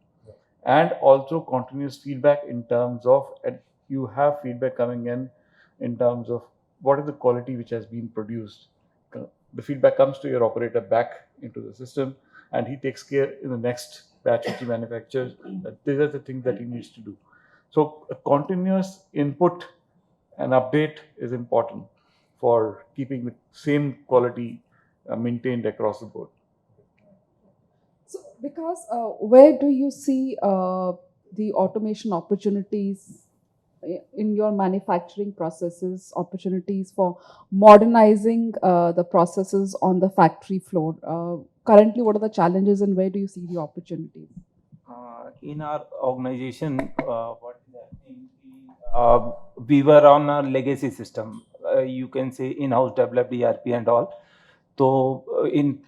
And also continuous feedback in terms of you have feedback coming in terms of what is the quality which has been produced. The feedback comes to your operator back into the system, and he takes care in the next batch which he manufactures that these are the things that he needs to do. So a continuous input and update is important for keeping the same quality maintained across the board. So, because where do you see the automation opportunities in your manufacturing processes, opportunities for modernizing the processes on the factory floor? Currently, what are the challenges and where do you see the opportunities? In our organization, what is happening, we were on a legacy system. You can say in-house developed ERP and all. So in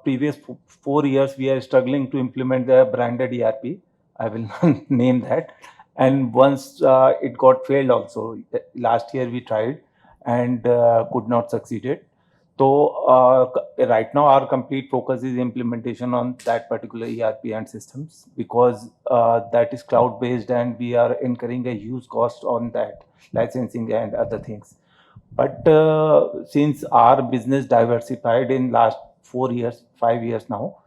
previous 4 years, we are struggling to implement the branded ERP. I will not name that. And once it got failed also. Last year we tried and could not succeed. So right now our complete focus is implementation on that particular ERP and systems because that is cloud based and we are incurring a huge cost on that licensing and other things. But since our business diversified in last 4 years, 5 years now,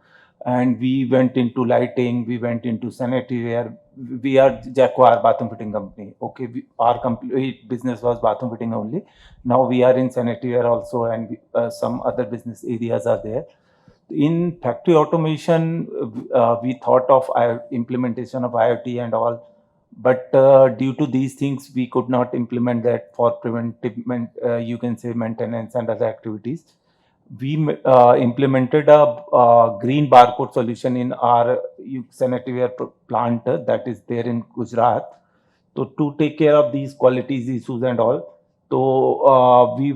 and we went into lighting, we went into sanitary ware. We are Jaguar bathroom fitting company. Okay, our complete business was bathroom fitting only. Now we are in sanitary ware also, and some other business areas are there. In factory automation, we thought of implementation of IoT and all, but due to these things, we could not implement that for preventive, you can say maintenance and other activities. We implemented a green barcode solution in our sanitary ware plant that is there in Gujarat. So to take care of these qualities issues and all, so we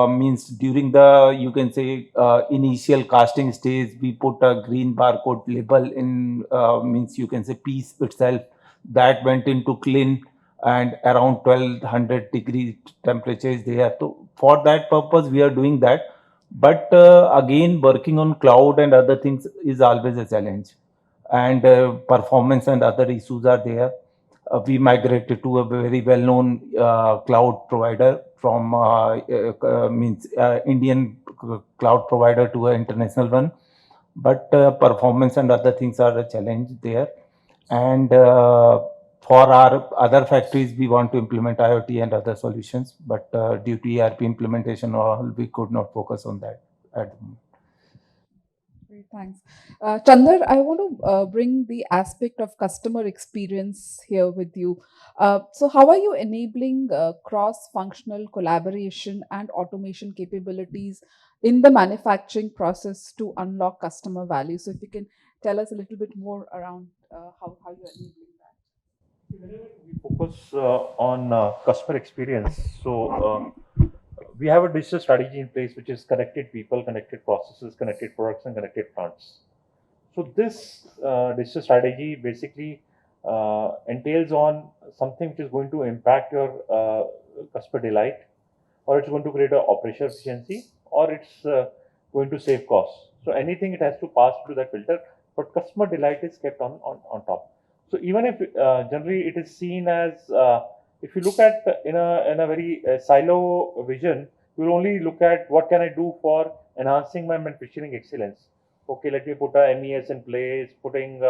means during the you can say initial casting stage, we put a green barcode label in means you can say piece itself that went into clean and around 1200 degree temperature is there. So for that purpose, we are doing that. But again, working on cloud and other things is always a challenge, and performance and other issues are there. We migrated to a very well-known cloud provider from means Indian cloud provider to an international one, but performance and other things are a challenge there. And for our other factories, we want to implement IoT and other solutions, but due to ERP implementation, all we could not focus on that at the moment. thanks. Chandar, I want to bring the aspect of customer experience here with you. So, how are you enabling cross-functional collaboration and automation capabilities in the manufacturing process to unlock customer value? So, if you can tell us a little bit more around how you're enabling that. Whenever we focus on customer experience, so we have a digital strategy in place which is connected people, connected processes, connected products, and connected plants. So this digital strategy basically entails on something which is going to impact your customer delight, or it's going to create an operational efficiency, or it's going to save costs. So anything it has to pass through that filter, but customer delight is kept on top. So even if generally it is seen as if you look at in a very silo vision, you will only look at what can I do for enhancing my manufacturing excellence. Okay, let me put a MES in place, putting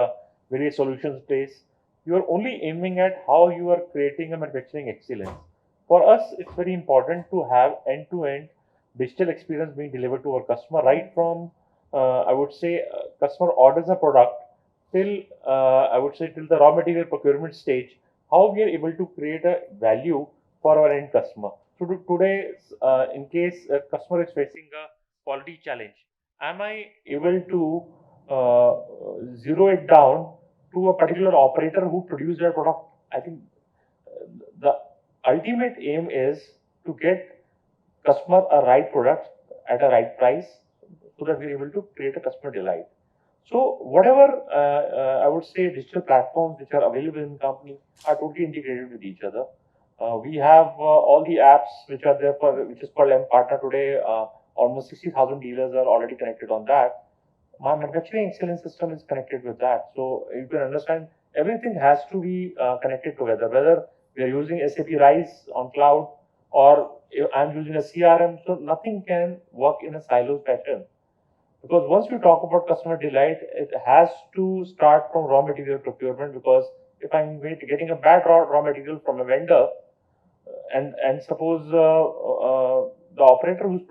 various solutions in place. You are only aiming at how you are creating a manufacturing excellence. For us, it's very important to have end-to-end digital experience being delivered to our customer, right from I would say customer orders a product till I would say till the raw material procurement stage, how we are able to create a value for our end customer. So today, in case a customer is facing a quality challenge, am I able to zero it down to a particular operator who produced that product? I think the ultimate aim is to get customer a right product at a right price so that we're able to create a customer delight. So whatever I would say digital platforms which are available in the company are totally integrated with each other. We have all the apps which are there for which is called M Partner today. Almost 60,000 dealers are already connected on that. My manufacturing excellence system is connected with that. So you can understand everything has to be connected together. Whether we are using SAP Rise on cloud or I'm using a CRM, so nothing can work in a siloed fashion. Because once we talk about customer delight, it has to start from raw material procurement. Because if I'm getting a bad raw material from a vendor, and suppose the operator who's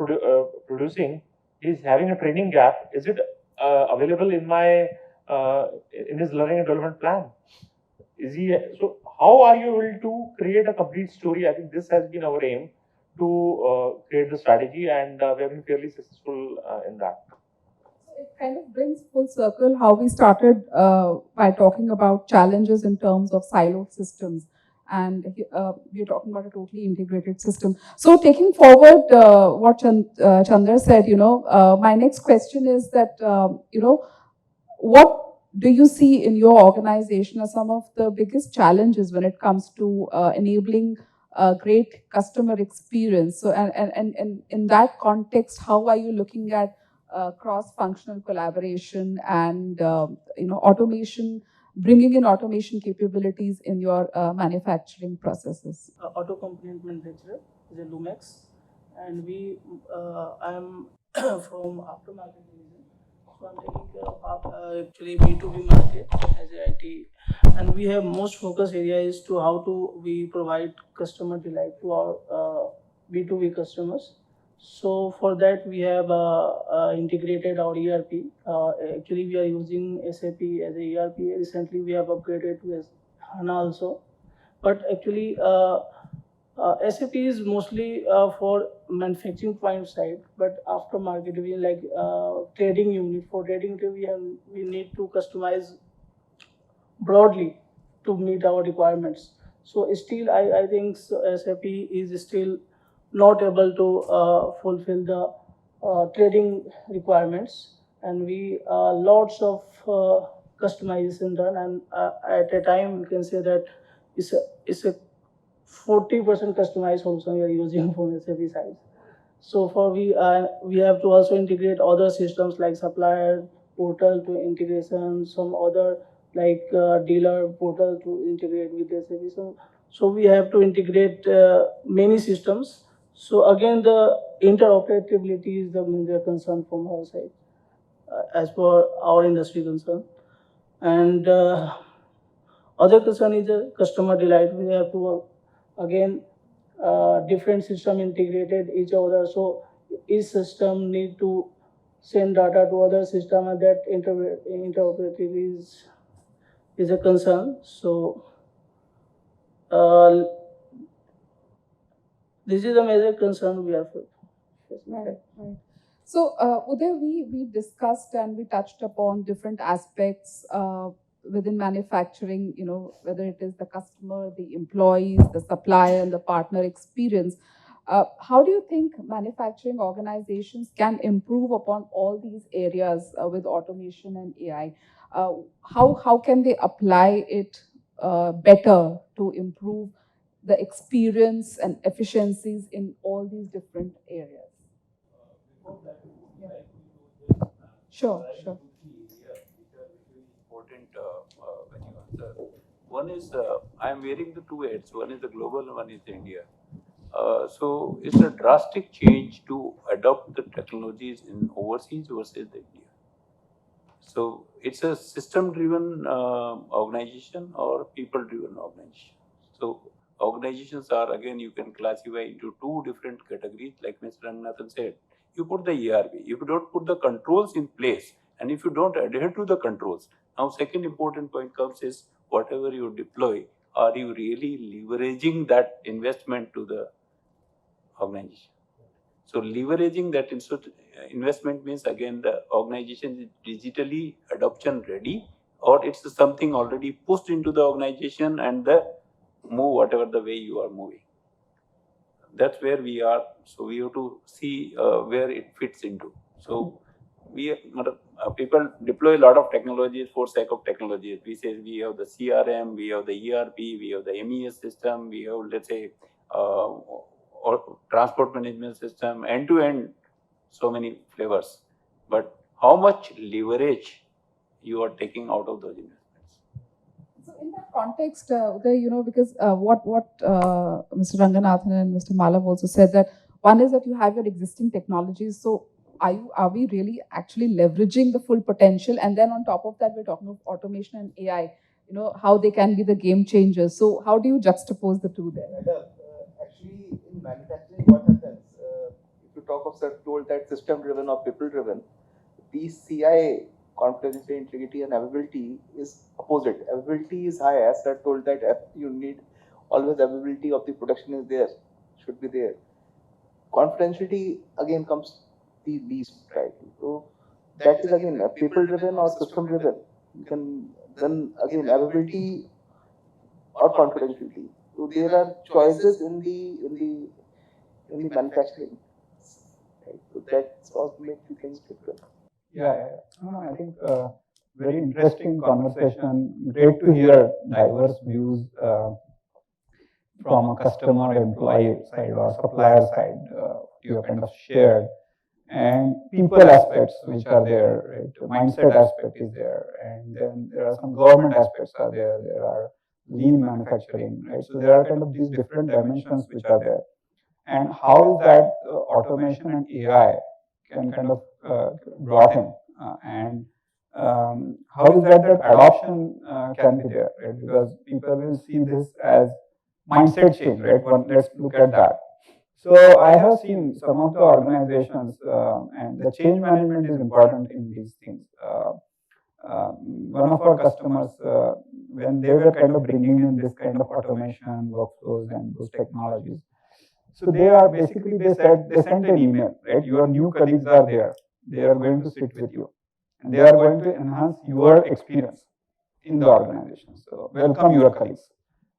producing is having a training gap, is it available in my in his learning and development plan? Is he so? How are you able to create a complete story? I think this has been our aim to create the strategy, and we have been fairly successful in that. It kind of brings full circle how we started by talking about challenges in terms of siloed systems. And we're talking about a totally integrated system. So taking forward what Chandra said, my next question is that, what do you see in your organization as some of the biggest challenges when it comes to enabling great customer experience? So, and in that context, how are you looking at cross-functional collaboration and automation, bringing in automation capabilities in your manufacturing processes? Auto component manufacturer is a Lumex, and I am from aftermarket division, so I'm taking care of actually B2B market as a IT, and we have most focus area is to how to we provide customer delight to our B2B customers. So for that we have integrated our ERP. Actually we are using SAP as a ERP. Recently we have upgraded to HANA also. But actually SAP is mostly for manufacturing point side, but aftermarket we like trading unit. For trading we need to customize broadly to meet our requirements. So still I think SAP is still not able to fulfill the trading requirements, and we lots of customization done, and at a time we can say that it's a 40% customized also we are using from SAP side. So for we have to also integrate other systems like supplier portal to integration, some other like dealer portal to integrate with SAP. So we have to integrate many systems. So again, the interoperability is the major concern from our side, as per our industry concern. And other concern is the customer delight. We have to again different system integrated each other. So each system need to send data to other system, and that interoperability is a concern. So this is a major concern we are facing. Right, right. So, Uday, we discussed and we touched upon different aspects within manufacturing, you know, whether it is the customer, the employees, the supplier, and the partner experience. How do you think manufacturing organizations can improve upon all these areas with automation and AI? How can they apply it better to improve the experience and efficiencies in all these different areas? Yeah. Sure, sure. Important when you answer. One is I am wearing the two hats. One is the global, one is India. So it's a drastic change to adopt the technologies in overseas versus the India. So it's a system-driven organization or people-driven organization. So organizations are, again, you can classify into two different categories, like Mr. Ranganathan said. You put the ERP, if you don't put the controls in place, and if you don't adhere to the controls. Now, second important point comes is whatever you deploy, are you really leveraging that investment to the organization? So leveraging that investment means, again, the organization is digitally adoption ready, or it's something already pushed into the organization and the move whatever the way you are moving. That's where we are. So we have to see where it fits into. So people deploy a lot of technologies for sake of technologies. We say we have the CRM, we have the ERP, we have the MES system, we have, let's say, or transport management system, end to end, so many flavors. But how much leverage you are taking out of those investments? So in that context, Uday, you know, because what Mr. Ranganathan and Mr. Malav also said, that one is that you have your existing technologies. So are we really actually leveraging the full potential? And then on top of that, we're talking of automation and AI. You know, how they can be the game changers. So how do you juxtapose the two there? Actually, in manufacturing, what happens? If you talk of, sir, told that system-driven or people-driven, the CI, confidentiality, integrity, and availability is opposite. Availability is high, as sir told that you need always availability of the production is there, should be there. Confidentiality again comes the least, right? So that is again people-driven or system-driven. Then again availability or confidentiality. So there are choices in the manufacturing. Right? So that's what makes the things different. Yeah. No, I think very interesting conversation. Great to hear diverse views from a customer, employee side or supplier side. You have kind of shared, and people aspects which are there. Right? The mindset aspect is there, and then there are some government aspects are there. There are lean manufacturing, right? So there are kind of these different dimensions which are there, and how is that automation and AI can kind of brought in, and how is that adoption can be there, right? Because people will see this as mindset change, right? Let's look at that. So I have seen some of the organizations, and the change management is important in these things. One of our customers, when they were kind of bringing in this kind of automation workflows and those technologies, so they sent an email, right? Your new colleagues are there. They are going to sit with you, and they are going to enhance your experience in the organization. So welcome your colleagues,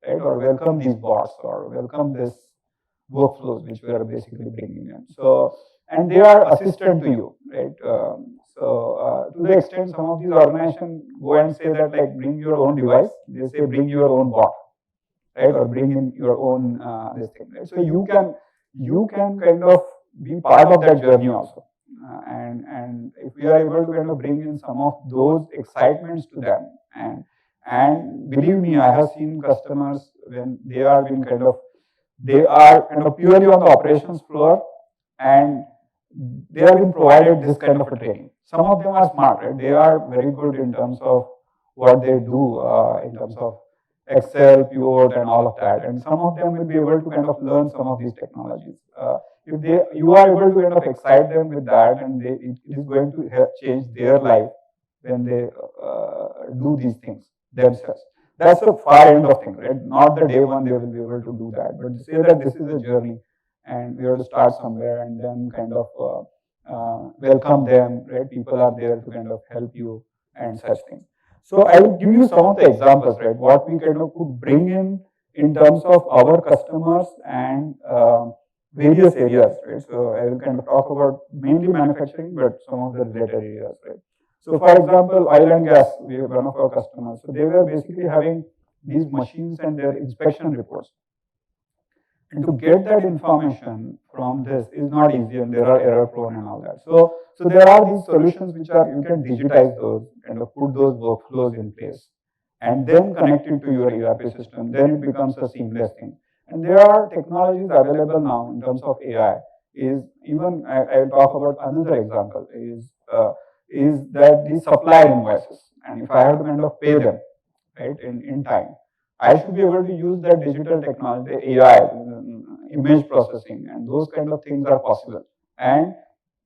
right? Or welcome these bots, or welcome this workflows which we are basically bringing in. So, and they are assistant to you, right? To the extent some of these organizations go and say that, like, bring your own device, they say bring your own bot, right? Or bring in your own this thing, right? So you can kind of be part of that journey also. And if we are able to kind of bring in some of those excitements to them, and believe me, I have seen customers when they are purely on the operations floor, and they have been provided this kind of a training. Some of them are smart, right? They are very good in terms of what they do, in terms of Excel, pivot, and all of that. And some of them will be able to kind of learn some of these technologies. If you are able to kind of excite them with that, and it is going to help change their life when they do these things themselves. That's the far end of thing, right? Not the day one they will be able to do that, but say that this is a journey, and we have to start somewhere, and then kind of welcome them, right? People are there to kind of help you and such things. So I will give you some of the examples, right? What we kind of could bring in terms of our customers and various areas, right? So I will kind of talk about mainly manufacturing, but some of the related areas, right? So for example, oil and gas, we have one of our customers. So they were basically having these machines and their inspection reports. And to get that information from this is not easy, and there are error prone and all that. So there are these solutions which are, you can digitize those, kind of put those workflows in place, and then connect it to your ERP system. Then it becomes a seamless thing. And there are technologies available now in terms of AI. Is even I will talk about another example is that the supplier invoices, and if I have to kind of pay them, right, in time, I should be able to use that digital technology, AI, image processing, and those kind of things are possible. And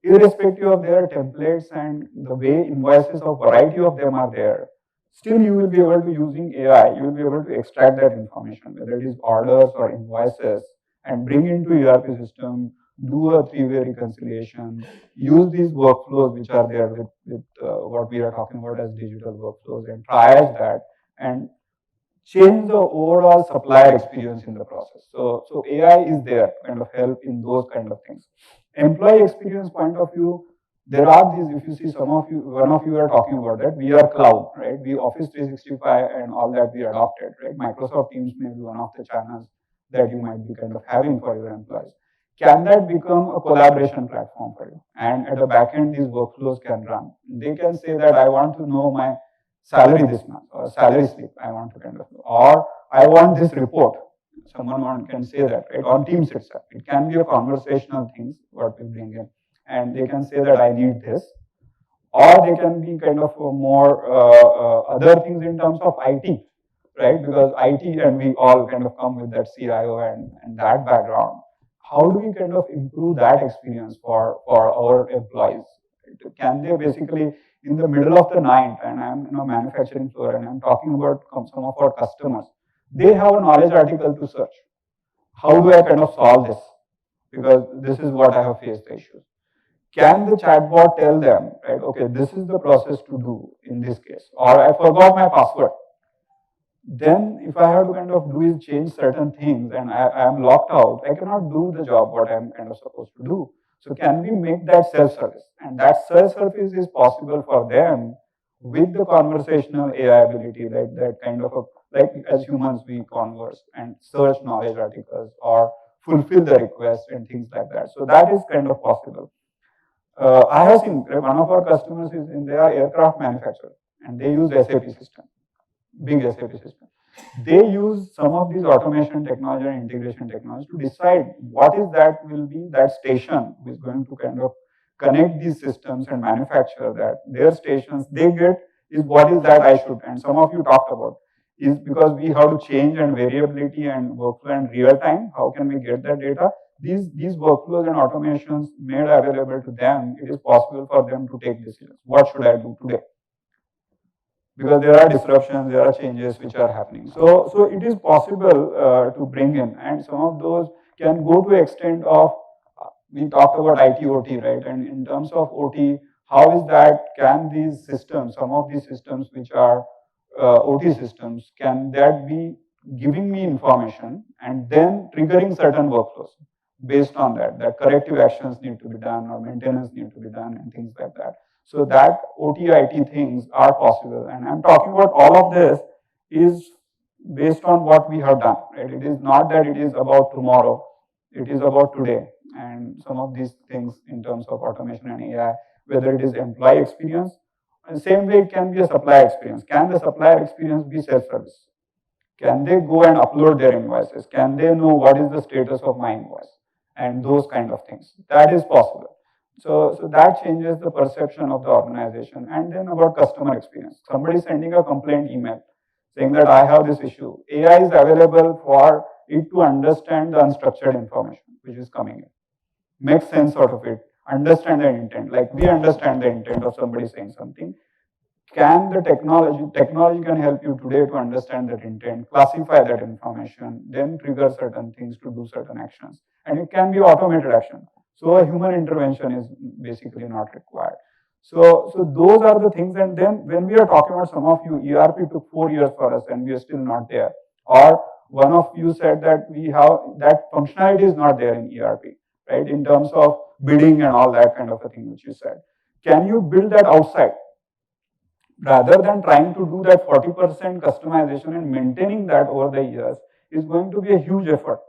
irrespective of their templates and the way invoices of variety of them are there, still you will be able to, using AI, you will be able to extract that information, whether it is orders or invoices, and bring into ERP system, do a three-way reconciliation, use these workflows which are there with what we are talking about as digital workflows, and triage that, and change the overall supplier experience in the process. So AI is there, kind of help in those kind of things. Employee experience point of view, there are these, if you see some of you, one of you are talking about that, we are cloud, right? We Office 365 and all that we adopted, right? Microsoft Teams may be one of the channels that you might be kind of having for your employees. Can that become a collaboration platform for you? And at the back end, these workflows can run. They can say that I want to know my salary this month, or salary slip I want to kind of know, or I want this report. Someone can say that, right, on Teams itself. It can be a conversational things what we bring in, and they can say that I need this, or they can be kind of more other things in terms of IT, right? Because IT, and we all kind of come with that CIO and that background. How do we kind of improve that experience for our employees? Can they basically, in the middle of the night, and I'm in a manufacturing floor, and I'm talking about some of our customers, they have a knowledge article to search. How do I kind of solve this? Because this is what I have faced the issues. Can the chatbot tell them, right, okay, this is the process to do in this case, or I forgot my password. Then if I have to kind of do is change certain things and I am locked out, I cannot do the job what I'm kind of supposed to do. So can we make that self-service? And that self-service is possible for them with the conversational AI ability, like that kind of like as humans we converse and search knowledge articles or fulfill the request and things like that. So that is kind of possible. I have seen one of our customers they are aircraft manufacturer, and they use SAP system. Big SAP system. They use some of these automation technology and integration technology to decide what is that will be that station who is going to kind of connect these systems and manufacture that. Their stations they get is what is that I should, and some of you talked about, is because we have to change and variability and workflow and real time, how can we get that data? These workflows and automations made available to them, it is possible for them to take decisions. What should I do today? Because there are disruptions, there are changes which are happening. So it is possible to bring in, and some of those can go to extent of, we talked about IT, OT, right? And in terms of OT, how is that, can these systems, some of these systems which are OT systems, can that be giving me information and then triggering certain workflows based on that corrective actions need to be done or maintenance need to be done and things like that. So that OT, IT things are possible. And I'm talking about all of this is based on what we have done, right? It is not that it is about tomorrow, it is about today. And some of these things in terms of automation and AI, whether it is employee experience, and the same way it can be a supplier experience. Can the supplier experience be self-service? Can they go and upload their invoices? Can they know what is the status of my invoice? And those kind of things. That is possible. So that changes the perception of the organization. And then about customer experience. Somebody sending a complaint email. saying that I have this issue. AI is available for it to understand the unstructured information which is coming in, make sense out of it, understand the intent. Like we understand the intent of somebody saying something. Can the technology can help you today to understand that intent, classify that information, then trigger certain things to do certain actions. And it can be automated action. So a human intervention is basically not required. So those are the things. And then when we are talking about some of you, ERP took 4 years for us and we are still not there. Or one of you said that we have, that functionality is not there in ERP, right? In terms of bidding and all that kind of a thing which you said. Can you build that outside? Rather than trying to do that 40% customization and maintaining that over the years is going to be a huge effort.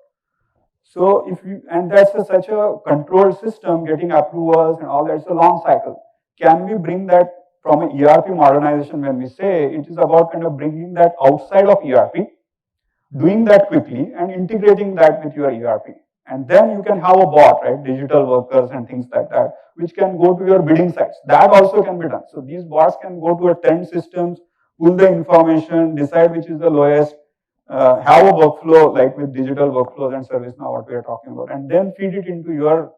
So if you, and that's such a controlled system, getting approvals and all that's a long cycle. Can we bring that from an ERP modernization? When we say it is about kind of bringing that outside of ERP, doing that quickly and integrating that with your ERP. And then you can have a bot, right? Digital workers and things like that, which can go to your bidding sites. That also can be done. So these bots can go to a 10 systems, pull the information, decide which is the lowest, have a workflow like with digital workflows and service now what we are talking about, and then feed it into your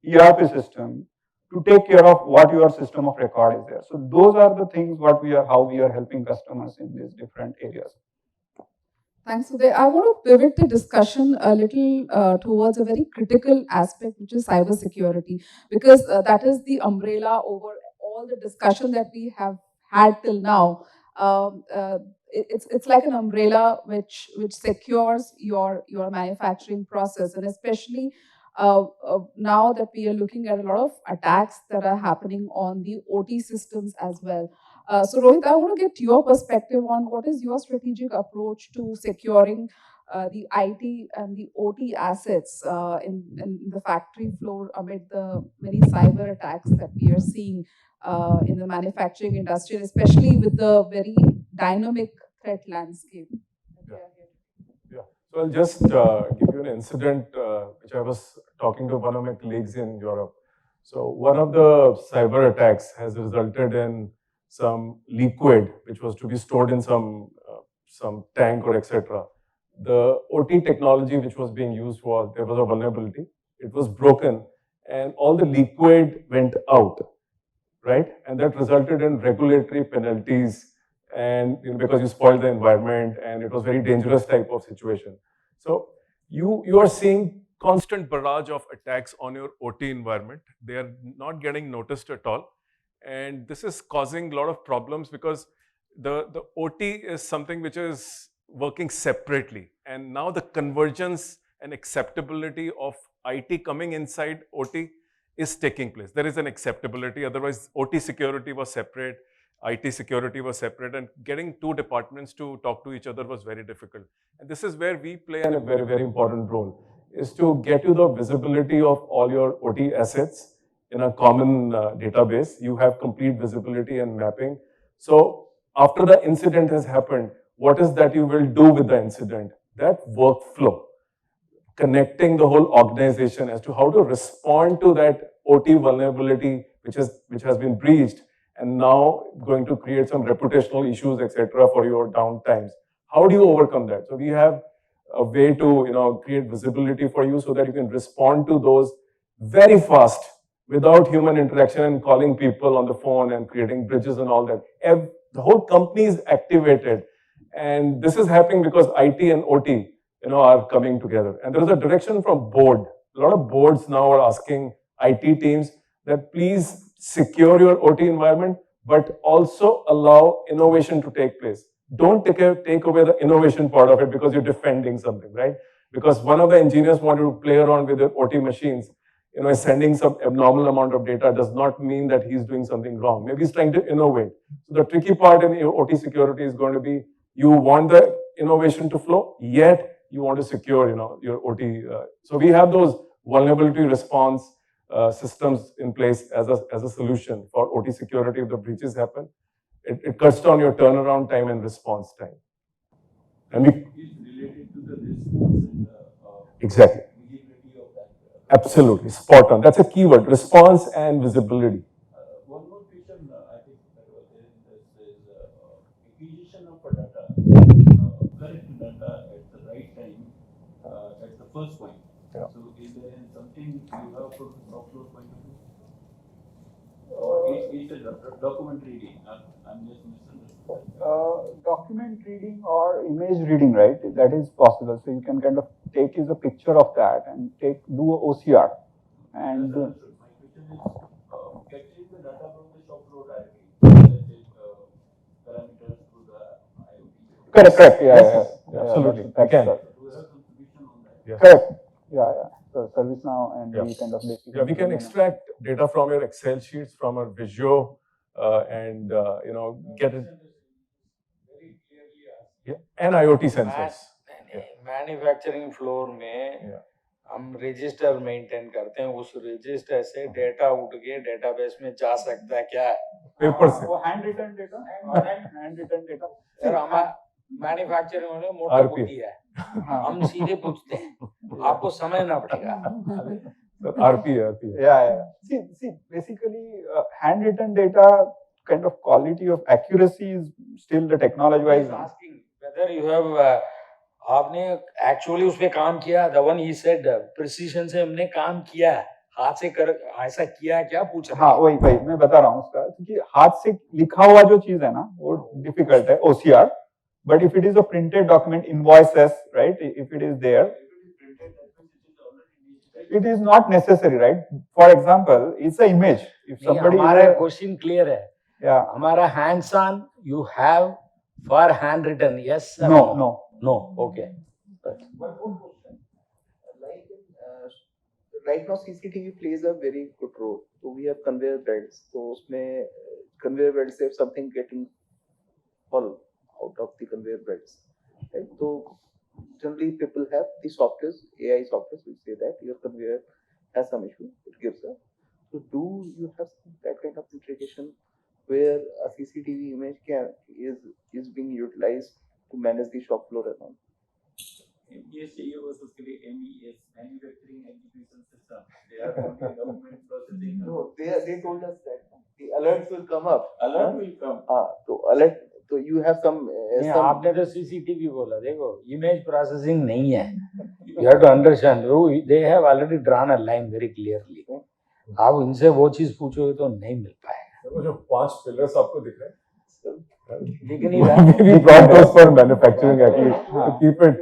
ERP system to take care of what your system of record is there. So those are the things what we are, how we are helping customers in these different areas. Thanks, Uday. I want to pivot the discussion a little towards a very critical aspect, which is cybersecurity, because that is the umbrella over all the discussion that we have had till now. It's like an umbrella which secures your manufacturing process, and especially now that we are looking at a lot of attacks that are happening on the OT systems as well. So Rohit, I want to get your perspective on what is your strategic approach to securing the IT and the OT assets in the factory floor amid the many cyber attacks that we are seeing in the manufacturing industry, especially with the very dynamic threat landscape. Yeah. So I'll just give you an incident which I was talking to one of my colleagues in Europe. So one of the cyber attacks has resulted in some liquid which was to be stored in some tank or etc. The OT technology which was being used was, there was a vulnerability, it was broken and all the liquid went out, right? And that resulted in regulatory penalties and because you spoiled the environment and it was very dangerous type of situation. So you are seeing constant barrage of attacks on your OT environment. They are not getting noticed at all. And this is causing a lot of problems because the OT is something which is working separately. And now the convergence and acceptability of IT coming inside OT is taking place. There is an acceptability. Otherwise, OT security was separate, IT security was separate, and getting two departments to talk to each other was very difficult. And this is where we play a very, very important role, is to get you the visibility of all your OT assets in a common database. You have complete visibility and mapping. So after the incident has happened, what is that you will do with the incident? That workflow, connecting the whole organization as to how to respond to that OT vulnerability which has been breached and now going to create some reputational issues, etc. for your downtimes. How do you overcome that? So we have a way to create visibility for you so that you can respond to those very fast without human interaction and calling people on the phone and creating bridges and all that. The whole company is activated, and this is happening because IT and OT are coming together. And there is a direction from board. A lot of boards now are asking IT teams that please secure your OT environment, but also allow innovation to take place. Don't take away the innovation part of it because you're defending something, right? Because one of the engineers wanted to play around with the OT machines, sending some abnormal amount of data does not mean that he's doing something wrong. Maybe he's trying to innovate. So the tricky part in OT security is going to be, you want the innovation to flow, yet you want to secure, your OT. So we have those vulnerability response systems in place as a solution for OT security if the breaches happen. It cuts down your turnaround time and response time. And it's related to the response and exactly. visibility of that. Absolutely, spot on. That's a keyword, response and visibility. One more question I think that was there in this is acquisition of data. correct data at the right time, at the first point. Yeah. So is there something you have from the software point of view? Or it's a document reading? I'm just misunderstanding. Document reading or image reading, right? That is possible. So you can kind of take a picture of that and do a OCR. And My question is capturing the data from the shop floor directly, parameters to the IoT. Correct. Yes, absolutely. That's Again. Do you have some solution on that? Yes. Correct. Yeah. So ServiceNow and we kind of basically. Yeah, we can extract data from your Excel sheets, from our Visio, and get it. Very clearly asked. Yeah, and IoT sensors. Manufacturing floor में हम register maintain करते हैं, उस register से data उठ के database में जा सकता है क्या? पेपर से। वो हैंड रिटन डेटा। यार हमारा मैन्युफैक्चरिंग में मोटा बुद्धि है, हम सीधे पूछते हैं, आपको समझना पड़ेगा। RP. Yeah. See, basically, handwritten data kind of quality of accuracy is still the technology-wise. Asking whether you have आपने actually उस पे काम किया, the one he said precision से हमने काम किया, हाथ से कर ऐसा किया क्या पूछ रहे हैं? हाँ वही मैं बता रहा हूँ उसका, क्योंकि हाथ से लिखा हुआ जो चीज है ना वो difficult है OCR, but if it is a printed document, invoices, right? If it is there. It is not necessary, right? For example, it's an image. If somebody हमारा question clear है. Yeah. हमारा hands on you have for handwritten, yes? No. Okay. Right now CCTV plays a very good role. So we have conveyor belts. So उसमें conveyor belts have something getting fall out of the conveyor belts, right? So generally people have the softwares, AI softwares, we say that your conveyor has some issue, it gives a. So do you have that kind of integration where a CCTV image is being utilized to manage the shop floor and all? MDSAO versus MES, Manufacturing Execution System. They are only document processing. No, they told us that the alerts will come up. Alert will come. So alert. So you have some. आपने तो CCTV बोला, देखो image processing नहीं है. You have to understand. They have already drawn a line very clearly. आप इनसे वो चीज पूछोगे तो नहीं मिल पाएगा. वो जो 5 pillars आपको दिख रहे हैं, दिख नहीं रहा. We brought those for manufacturing actually to keep it.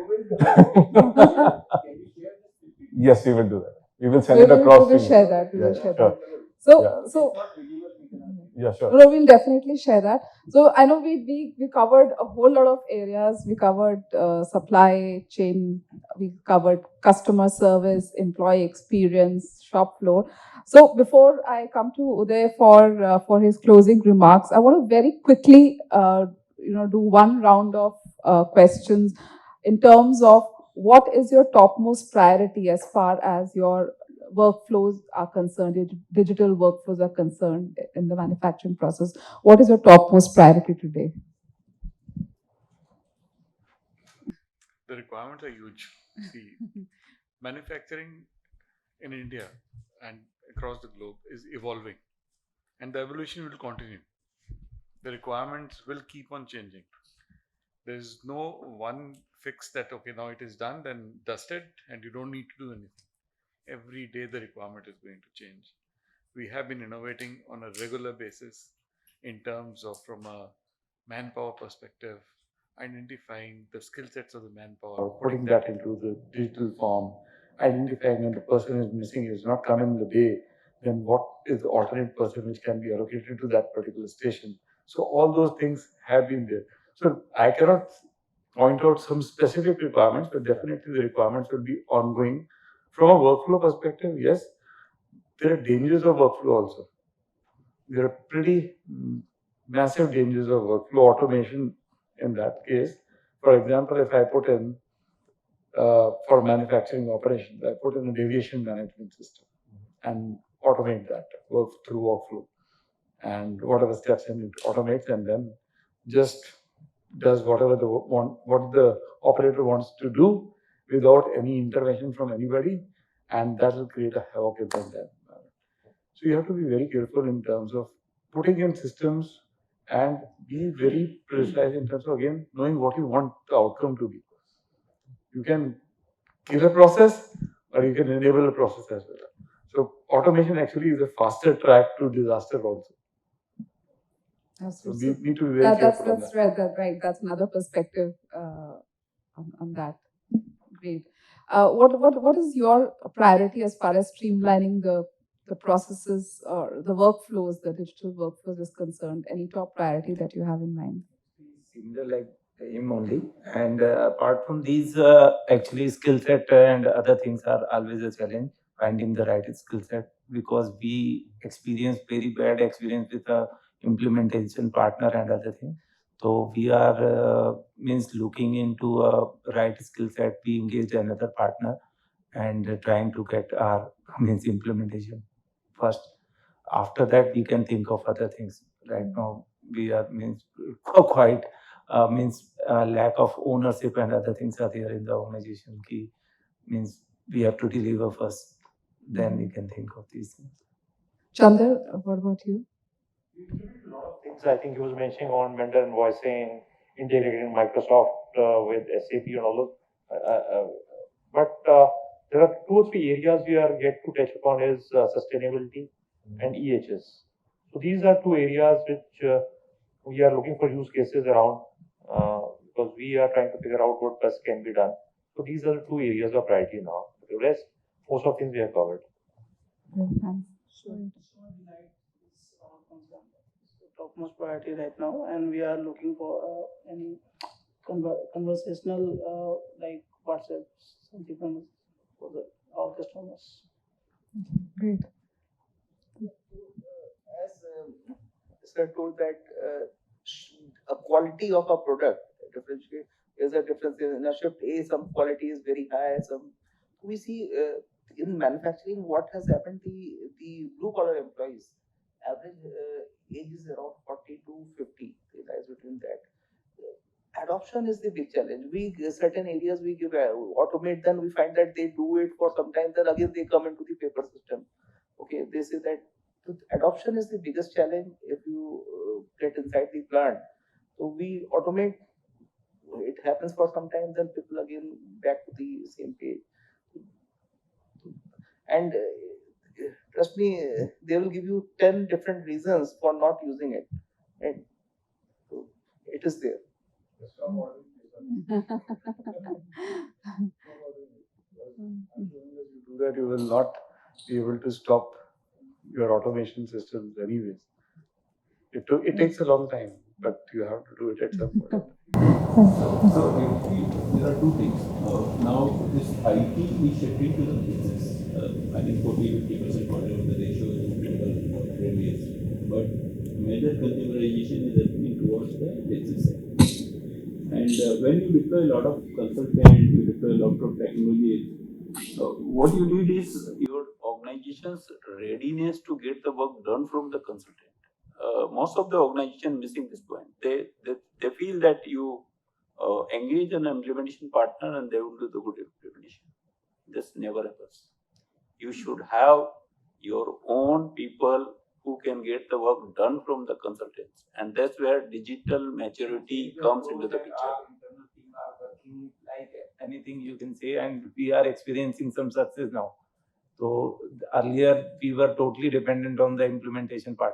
Yes, we will do that. We will send it across. We will share that. We will share that. So. Yeah, sure. No, we'll definitely share that. So I know we covered a whole lot of areas. We covered supply chain, we covered customer service, employee experience, shop floor. So before I come to Uday for his closing remarks, I want to very quickly do one round of questions in terms of what is your topmost priority as far as your workflows are concerned, digital workflows are concerned in the manufacturing process. What is your topmost priority today? The requirements are huge. See, manufacturing in India and across the globe is evolving, and the evolution will continue. The requirements will keep on changing. There is no one fix that, okay, now it is done, then dusted, and you don't need to do anything. Every day the requirement is going to change. We have been innovating on a regular basis in terms of, from a manpower perspective, identifying the skill sets of the manpower, putting that into the digital form, identifying when the person is missing, is not coming in the day, then what is the alternate person which can be allocated to that particular station. So all those things have been there. So I cannot point out some specific requirements, but definitely the requirements will be ongoing. From a workflow perspective, yes, there are dangers of workflow also. There are pretty massive dangers of workflow automation in that case. For example, if I put in, for manufacturing operations, I put in a deviation management system and automate that through workflow. And whatever steps it automates and then just does whatever what the operator wants to do without any intervention from anybody, and that will create a havoc in that environment. So you have to be very careful in terms of putting in systems and be very precise in terms of, again, knowing what you want the outcome to be. You can kill a process or you can enable a process as well. So automation actually is a faster track to disaster also. So we need to be very careful on that. Right. That's another perspective on that. Great. What is your priority as far as streamlining the processes or the workflows, the digital workflows is concerned? Any top priority that you have in mind? Similar like him only. And apart from these, actually skill set and other things are always a challenge, finding the right skill set, because we experience very bad experience with a implementation partner and other things. So we are means looking into a right skill set. We engage another partner and trying to get our means implementation first. After that, we can think of other things. Right now, we are means quite lack of ownership and other things are there in the organization. Key means we have to deliver first, then we can think of these things. Chandar, what about you? A lot of things I think he was mentioning on vendor invoicing, integrating Microsoft with SAP and all of. But there are 2 or 3 areas we are yet to touch upon is sustainability and EHS. So these are 2 areas which we are looking for use cases around because we are trying to figure out what best can be done. So these are the 2 areas of priority now. The rest, most of things we have covered. Topmost priority right now, and we are looking for any conversational like WhatsApp something from for our customers. Great. As sir told that a quality of a product differentiate is a difference in a shift A. Some quality is very high. Some we see in manufacturing what has happened. The blue collar employees average age is around 40 to 50. It lies between that. Adoption is the big challenge. We certain areas we give automate, then we find that they do it for some time, then again they come into the paper system. Okay, they say that adoption is the biggest challenge if you get inside the plant. So we automate, it happens for some time, then people again back to the same page. And trust me, they will give you 10 different reasons for not using it. Right? So it is there. Do that, you will not be able to stop your automation systems anyways. It takes a long time, but you have to do it at some point. So there are 2 things. Now this IT is shifting to the business. I think 40-50% whatever the ratio is critical areas. But major containerization is happening towards the business sector. And when you deploy a lot of consultants, you deploy a lot of technologies, what you need is your organization's readiness to get the work done from the consultant. Most of the organization missing this point. They feel that you engage an implementation partner and they will do the good implementation. This never happens. You should have your own people who can get the work done from the consultants, and that's where digital maturity comes into the picture. Like anything you can say, and we are experiencing some success now. So earlier we were totally dependent on the implementation part.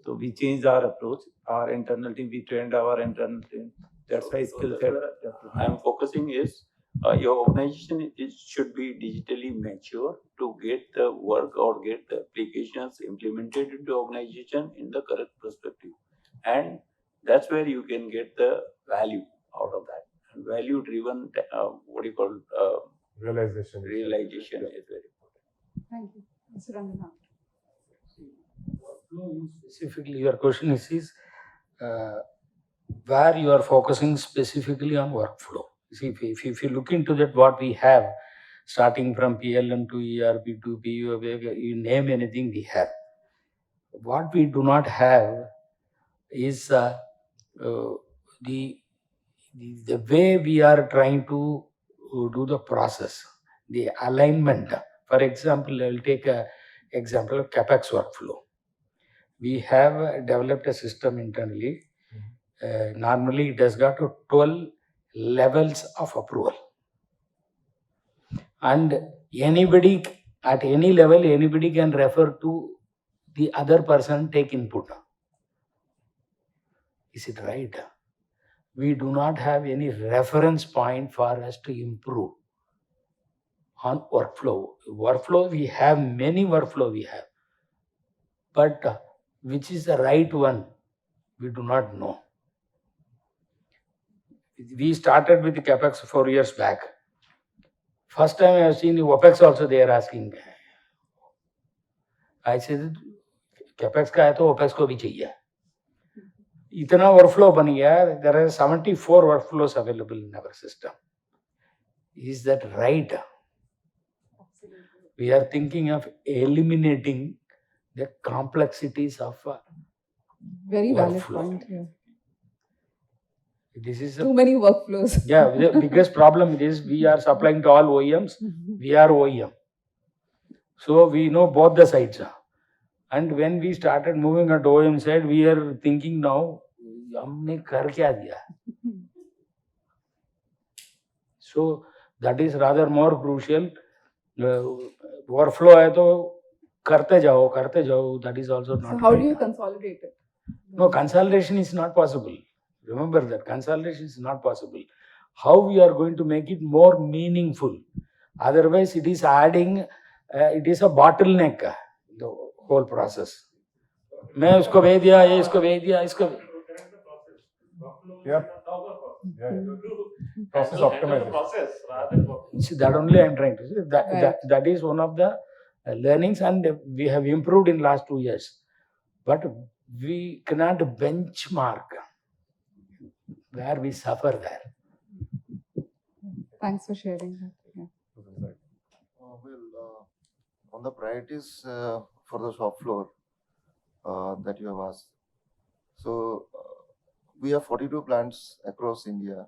So we changed our approach, our internal team, we trained our internal team. That's why skill set. I'm focusing is your organization should be digitally mature to get the work or get the applications implemented into organization in the correct perspective. And that's where you can get the value out of that. And value driven, Realization. Realization is very important. Thank you. Mr. Rangana. Specifically, your question is where you are focusing specifically on workflow. See, if you look into that, what we have, starting from PLM to ERP to PU, you name anything we have. What we do not have is the way we are trying to do the process, the alignment. For example, I will take an example of CapEx workflow. we have developed a system internally. Normally, it has got 12 levels of approval. And anybody at any level, anybody can refer to the other person, take input. Is it right? We do not have any reference point for us to improve on workflow. Workflow, we have many workflow we have. But which is the right one, we do not know. We started with the CapEx 4 years back. First time I have seen the OpEx also they are asking. I said, CapEx का है तो OpEx को भी चाहिए. इतना workflow बन गया, there are 74 workflows available in our system. Is that right? We are thinking of eliminating the complexities of Very valid workflow. point here. This is Too many workflows. Yeah, the biggest problem is we are supplying to all OEMs. We are OEM. So we know both the sides. And when we started moving at OEM side, we are thinking now, हमने कर क्या दिया? So that is rather more crucial. Workflow है तो करते जाओ. That is also not. So how do you consolidate it? No, consolidation is not possible. Remember that consolidation is not possible. How we are going to make it more meaningful? Otherwise, it is adding. It is a bottleneck. The whole process. मैं उसको भेज दिया, ये इसको भेज दिया, इसको. Yeah. Process optimization. See, that only I am trying to say. That is one of the learnings, and we have improved in last 2 years. But we cannot benchmark where we suffer there. Thanks for sharing that. Yeah. On the priorities for the shop floor that you have asked. So we have 42 plants across India,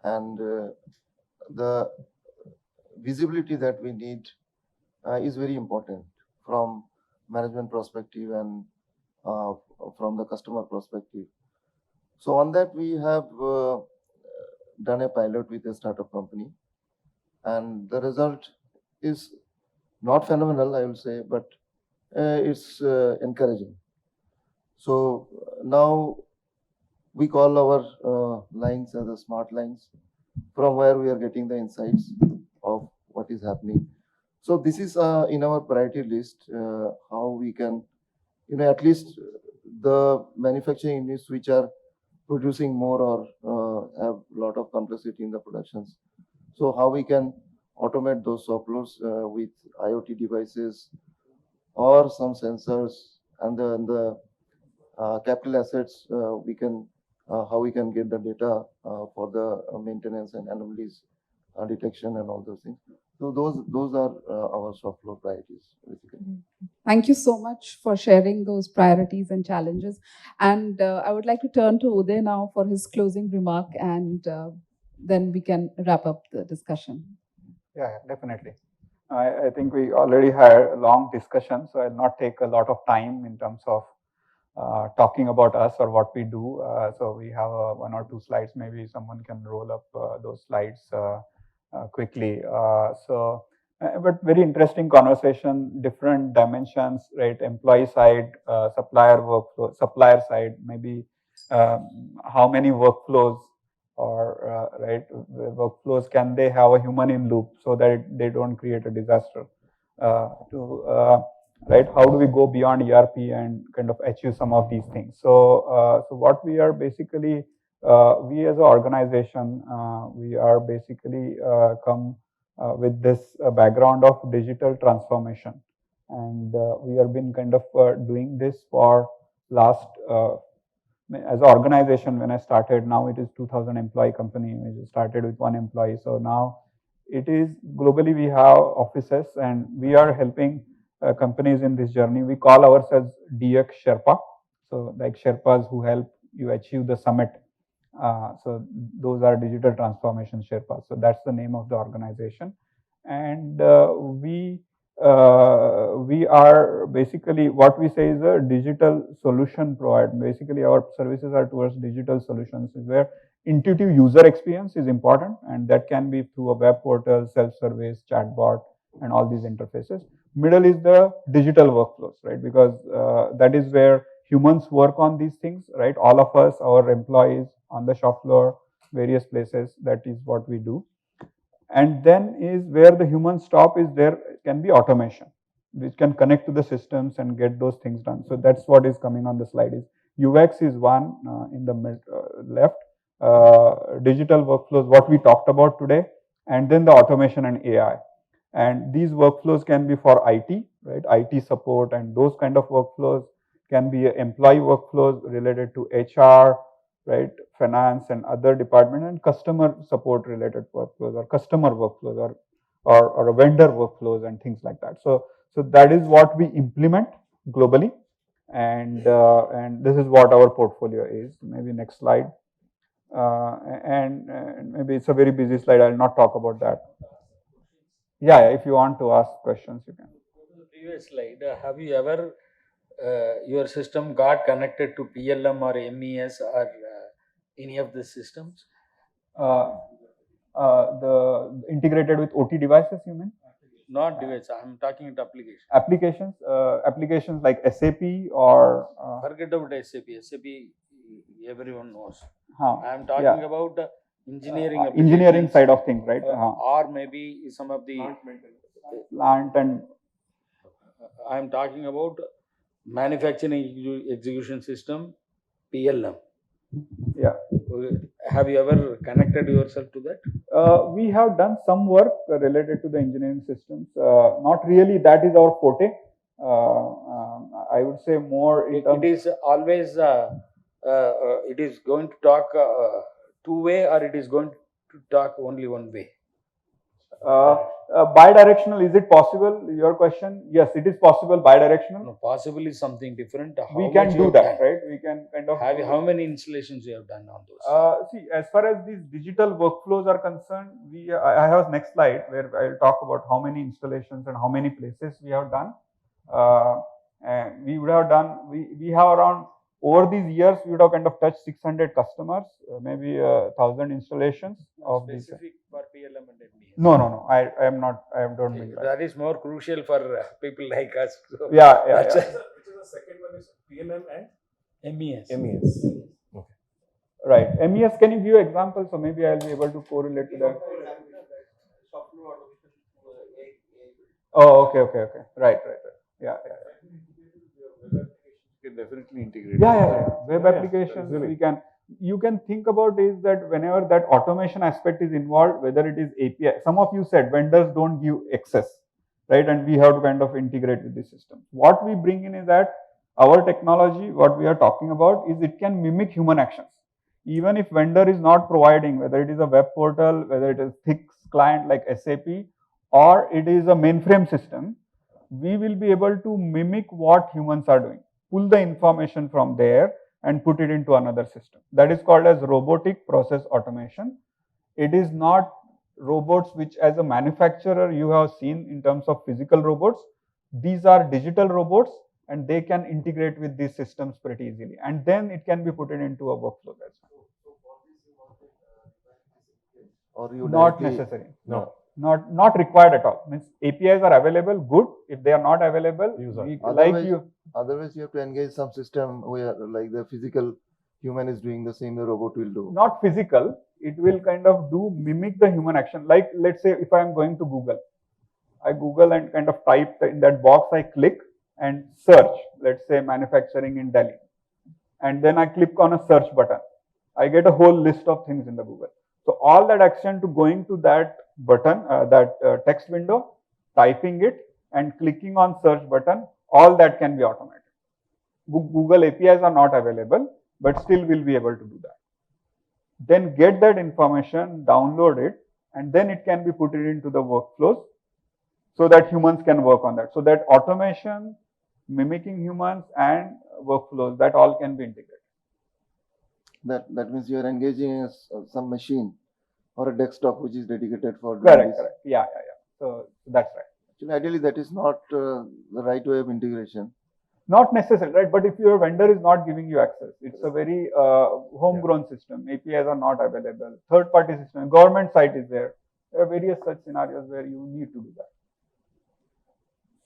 and the visibility that we need is very important from management perspective and from the customer perspective. So on that, we have done a pilot with a startup company, and the result is not phenomenal, I will say, but it's encouraging. So now we call our lines as the smart lines, from where we are getting the insights of what is happening. So this is in our priority list, how we can, at least the manufacturing units which are producing more or have a lot of complexity in the productions. So how we can automate those shop floors with IoT devices or some sensors, and the capital assets we can how we can get the data for the maintenance and anomalies detection and all those things. So those are our shop floor priorities, basically. Thank you so much for sharing those priorities and challenges. And I would like to turn to Uday now for his closing remark, and then we can wrap up the discussion. Yeah, definitely. I think we already had a long discussion, so I'll not take a lot of time in terms of talking about us or what we do. So we have 1 or 2 slides. Maybe someone can roll up those slides quickly. But very interesting conversation, different dimensions, right? Employee side, supplier workflow, supplier side, maybe how many workflows or right workflows can they have a human in loop so that they don't create a disaster? Right, how do we go beyond ERP and kind of achieve some of these things? So what we are basically, we as an organization, we are basically come with this background of digital transformation, and we have been kind of doing this for last as an organization. When I started, now it is 2,000 employee company. We started with 1 employee. So now it is globally we have offices, and we are helping companies in this journey. We call ourselves DX Sherpa. So like Sherpas who help you achieve the summit. So those are digital transformation Sherpas. So that's the name of the organization. And we we are basically, what we say is a digital solution provider. Basically, our services are towards digital solutions, where intuitive user experience is important, and that can be through a web portal, self-service, chatbot, and all these interfaces. Middle is the digital workflows, right? Because that is where humans work on these things, right? All of us, our employees on the shop floor, various places, that is what we do. And then is where the human stop is, there can be automation, which can connect to the systems and get those things done. So that's what is coming on the slide. Is UX is one in the left, digital workflows, what we talked about today, and then the automation and AI. And these workflows can be for IT, right? IT support, and those kind of workflows can be employee workflows related to HR, right? Finance and other department, and customer support related workflows, or customer workflows, or vendor workflows, and things like that. So that is what we implement globally, and this is what our portfolio is. Maybe next slide. And maybe it's a very busy slide. I'll not talk about that. Yeah, if you want to ask questions, you can. The previous slide, have you ever your system got connected to PLM or MES or any of the systems? The integrated with OT devices, you mean? Not device. I'm talking about applications. Applications like SAP or. Forget about SAP. SAP, everyone knows. Huh, I'm talking about engineering. Engineering side of things, right? Or maybe some of the plant and. I'm talking about manufacturing execution system, PLM. Yeah. Have you ever connected yourself to that? We have done some work related to the engineering systems. Not really, that is our forte. I would say more in terms. It is always, it is going to talk two-way, or it is going to talk only one way? Bidirectional, is it possible? Your question? Yes, it is possible bidirectional. No, possible is something different. We can do that, right? We can kind of. How many installations you have done on those? See, as far as these digital workflows are concerned, I have next slide where I'll talk about how many installations and how many places we have done. And we would have done, we have around, over these years, we would have kind of touched 600 customers, maybe 1,000 installations of these. Specific for PLM and MES? No. I am not. I don't mean that. That is more crucial for people like us. So Yeah. Which is the second one is PLM and MES. MES. Okay. Right. MES, can you give examples? So maybe I'll be able to correlate to that. Oh, okay. Right. Yeah. Can definitely integrate. Yeah. Web applications, we can. You can think about is that whenever that automation aspect is involved, whether it is API. Some of you said vendors don't give access, right? And we have to kind of integrate with the system. What we bring in is that our technology, what we are talking about, is it can mimic human actions. Even if vendor is not providing, whether it is a web portal, whether it is fixed client like SAP, or it is a mainframe system, we will be able to mimic what humans are doing. Pull the information from there and put it into another system. That is called as robotic process automation. It is not robots which as a manufacturer you have seen in terms of physical robots. These are digital robots, and they can integrate with these systems pretty easily. And then it can be put into a workflow. That's Or you not necessary. No. Not required at all. Means APIs are available, good. If they are not available, otherwise you have to engage some system where like the physical human is doing the same, the robot will do. Not physical, it will kind of mimic the human action. Like let's say if I am going to Google, I Google and kind of type in that box, I click and search, let's say manufacturing in Delhi. And then I click on a search button. I get a whole list of things in the Google. So all that action to going to that button, text window, typing it and clicking on search button, all that can be automated. Google APIs are not available, but still we'll be able to do that. Then get that information, download it, and then it can be put into the workflows so that humans can work on that. So that automation, mimicking humans and workflows, that all can be integrated. That means you are engaging some machine or a desktop which is dedicated for correct. Yeah. So that's right. Actually, ideally, that is not the right way of integration. Not necessarily, right? But if your vendor is not giving you access, it's a very homegrown system. APIs are not available. Third-party system, government site is there. There are various such scenarios where you need to do that.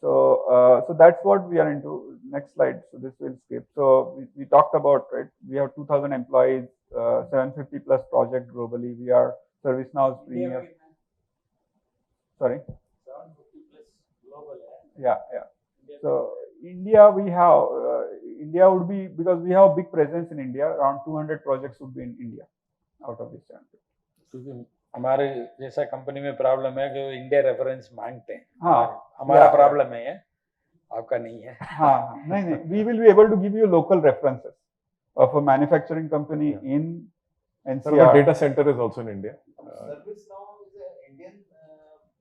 So that's what we are into. Next slide. So this will skip. So we talked about, right? We have 2,000 employees, 750 plus projects globally. We are ServiceNow's premier. Sorry. 750 plus global. Yeah. So India, we have India would be, because we have a big presence in India. Around 200 projects would be in India out of this 750. क्योंकि हमारे जैसा company में problem है कि India reference मांगते हैं. हाँ, हमारा प्रॉब्लम है, आपका नहीं है. हाँ, नहीं, we will be able to give you local references of a manufacturing company in NCR. So our data center is also in India. ServiceNow is an Indian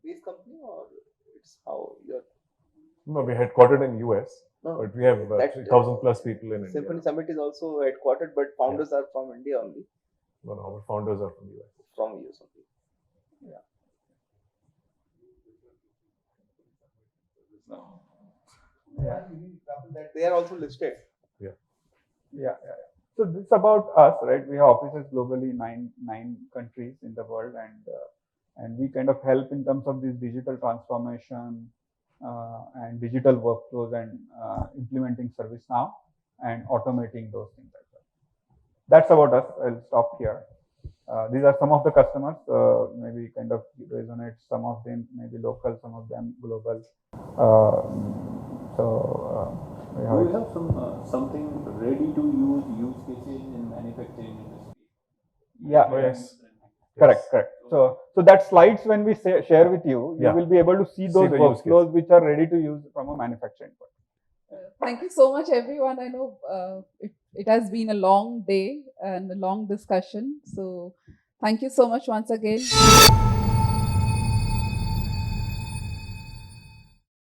based company, or it's how you're? No, we're headquartered in US, but we have 3,000 plus people in India. Symphony Summit is also headquartered, but founders are from India only. No, our founders are from US. From US only. That they are also listed. Yeah. So this is about us, right? We have offices globally, nine countries in the world, and we kind of help in terms of this digital transformation and digital workflows and implementing ServiceNow and automating those things like that. That's about us. I'll stop here. These are some of the customers. Maybe kind of resonate. Some of them maybe local, some of them global. Do we have something ready to use cases in manufacturing industry? Yeah. Oh, yes. Correct. So that slides when we share with you, you will be able to see those workflows which are ready to use from a manufacturing point. Thank you so much, everyone. I know it has been a long day and a long discussion. So thank you so much once again.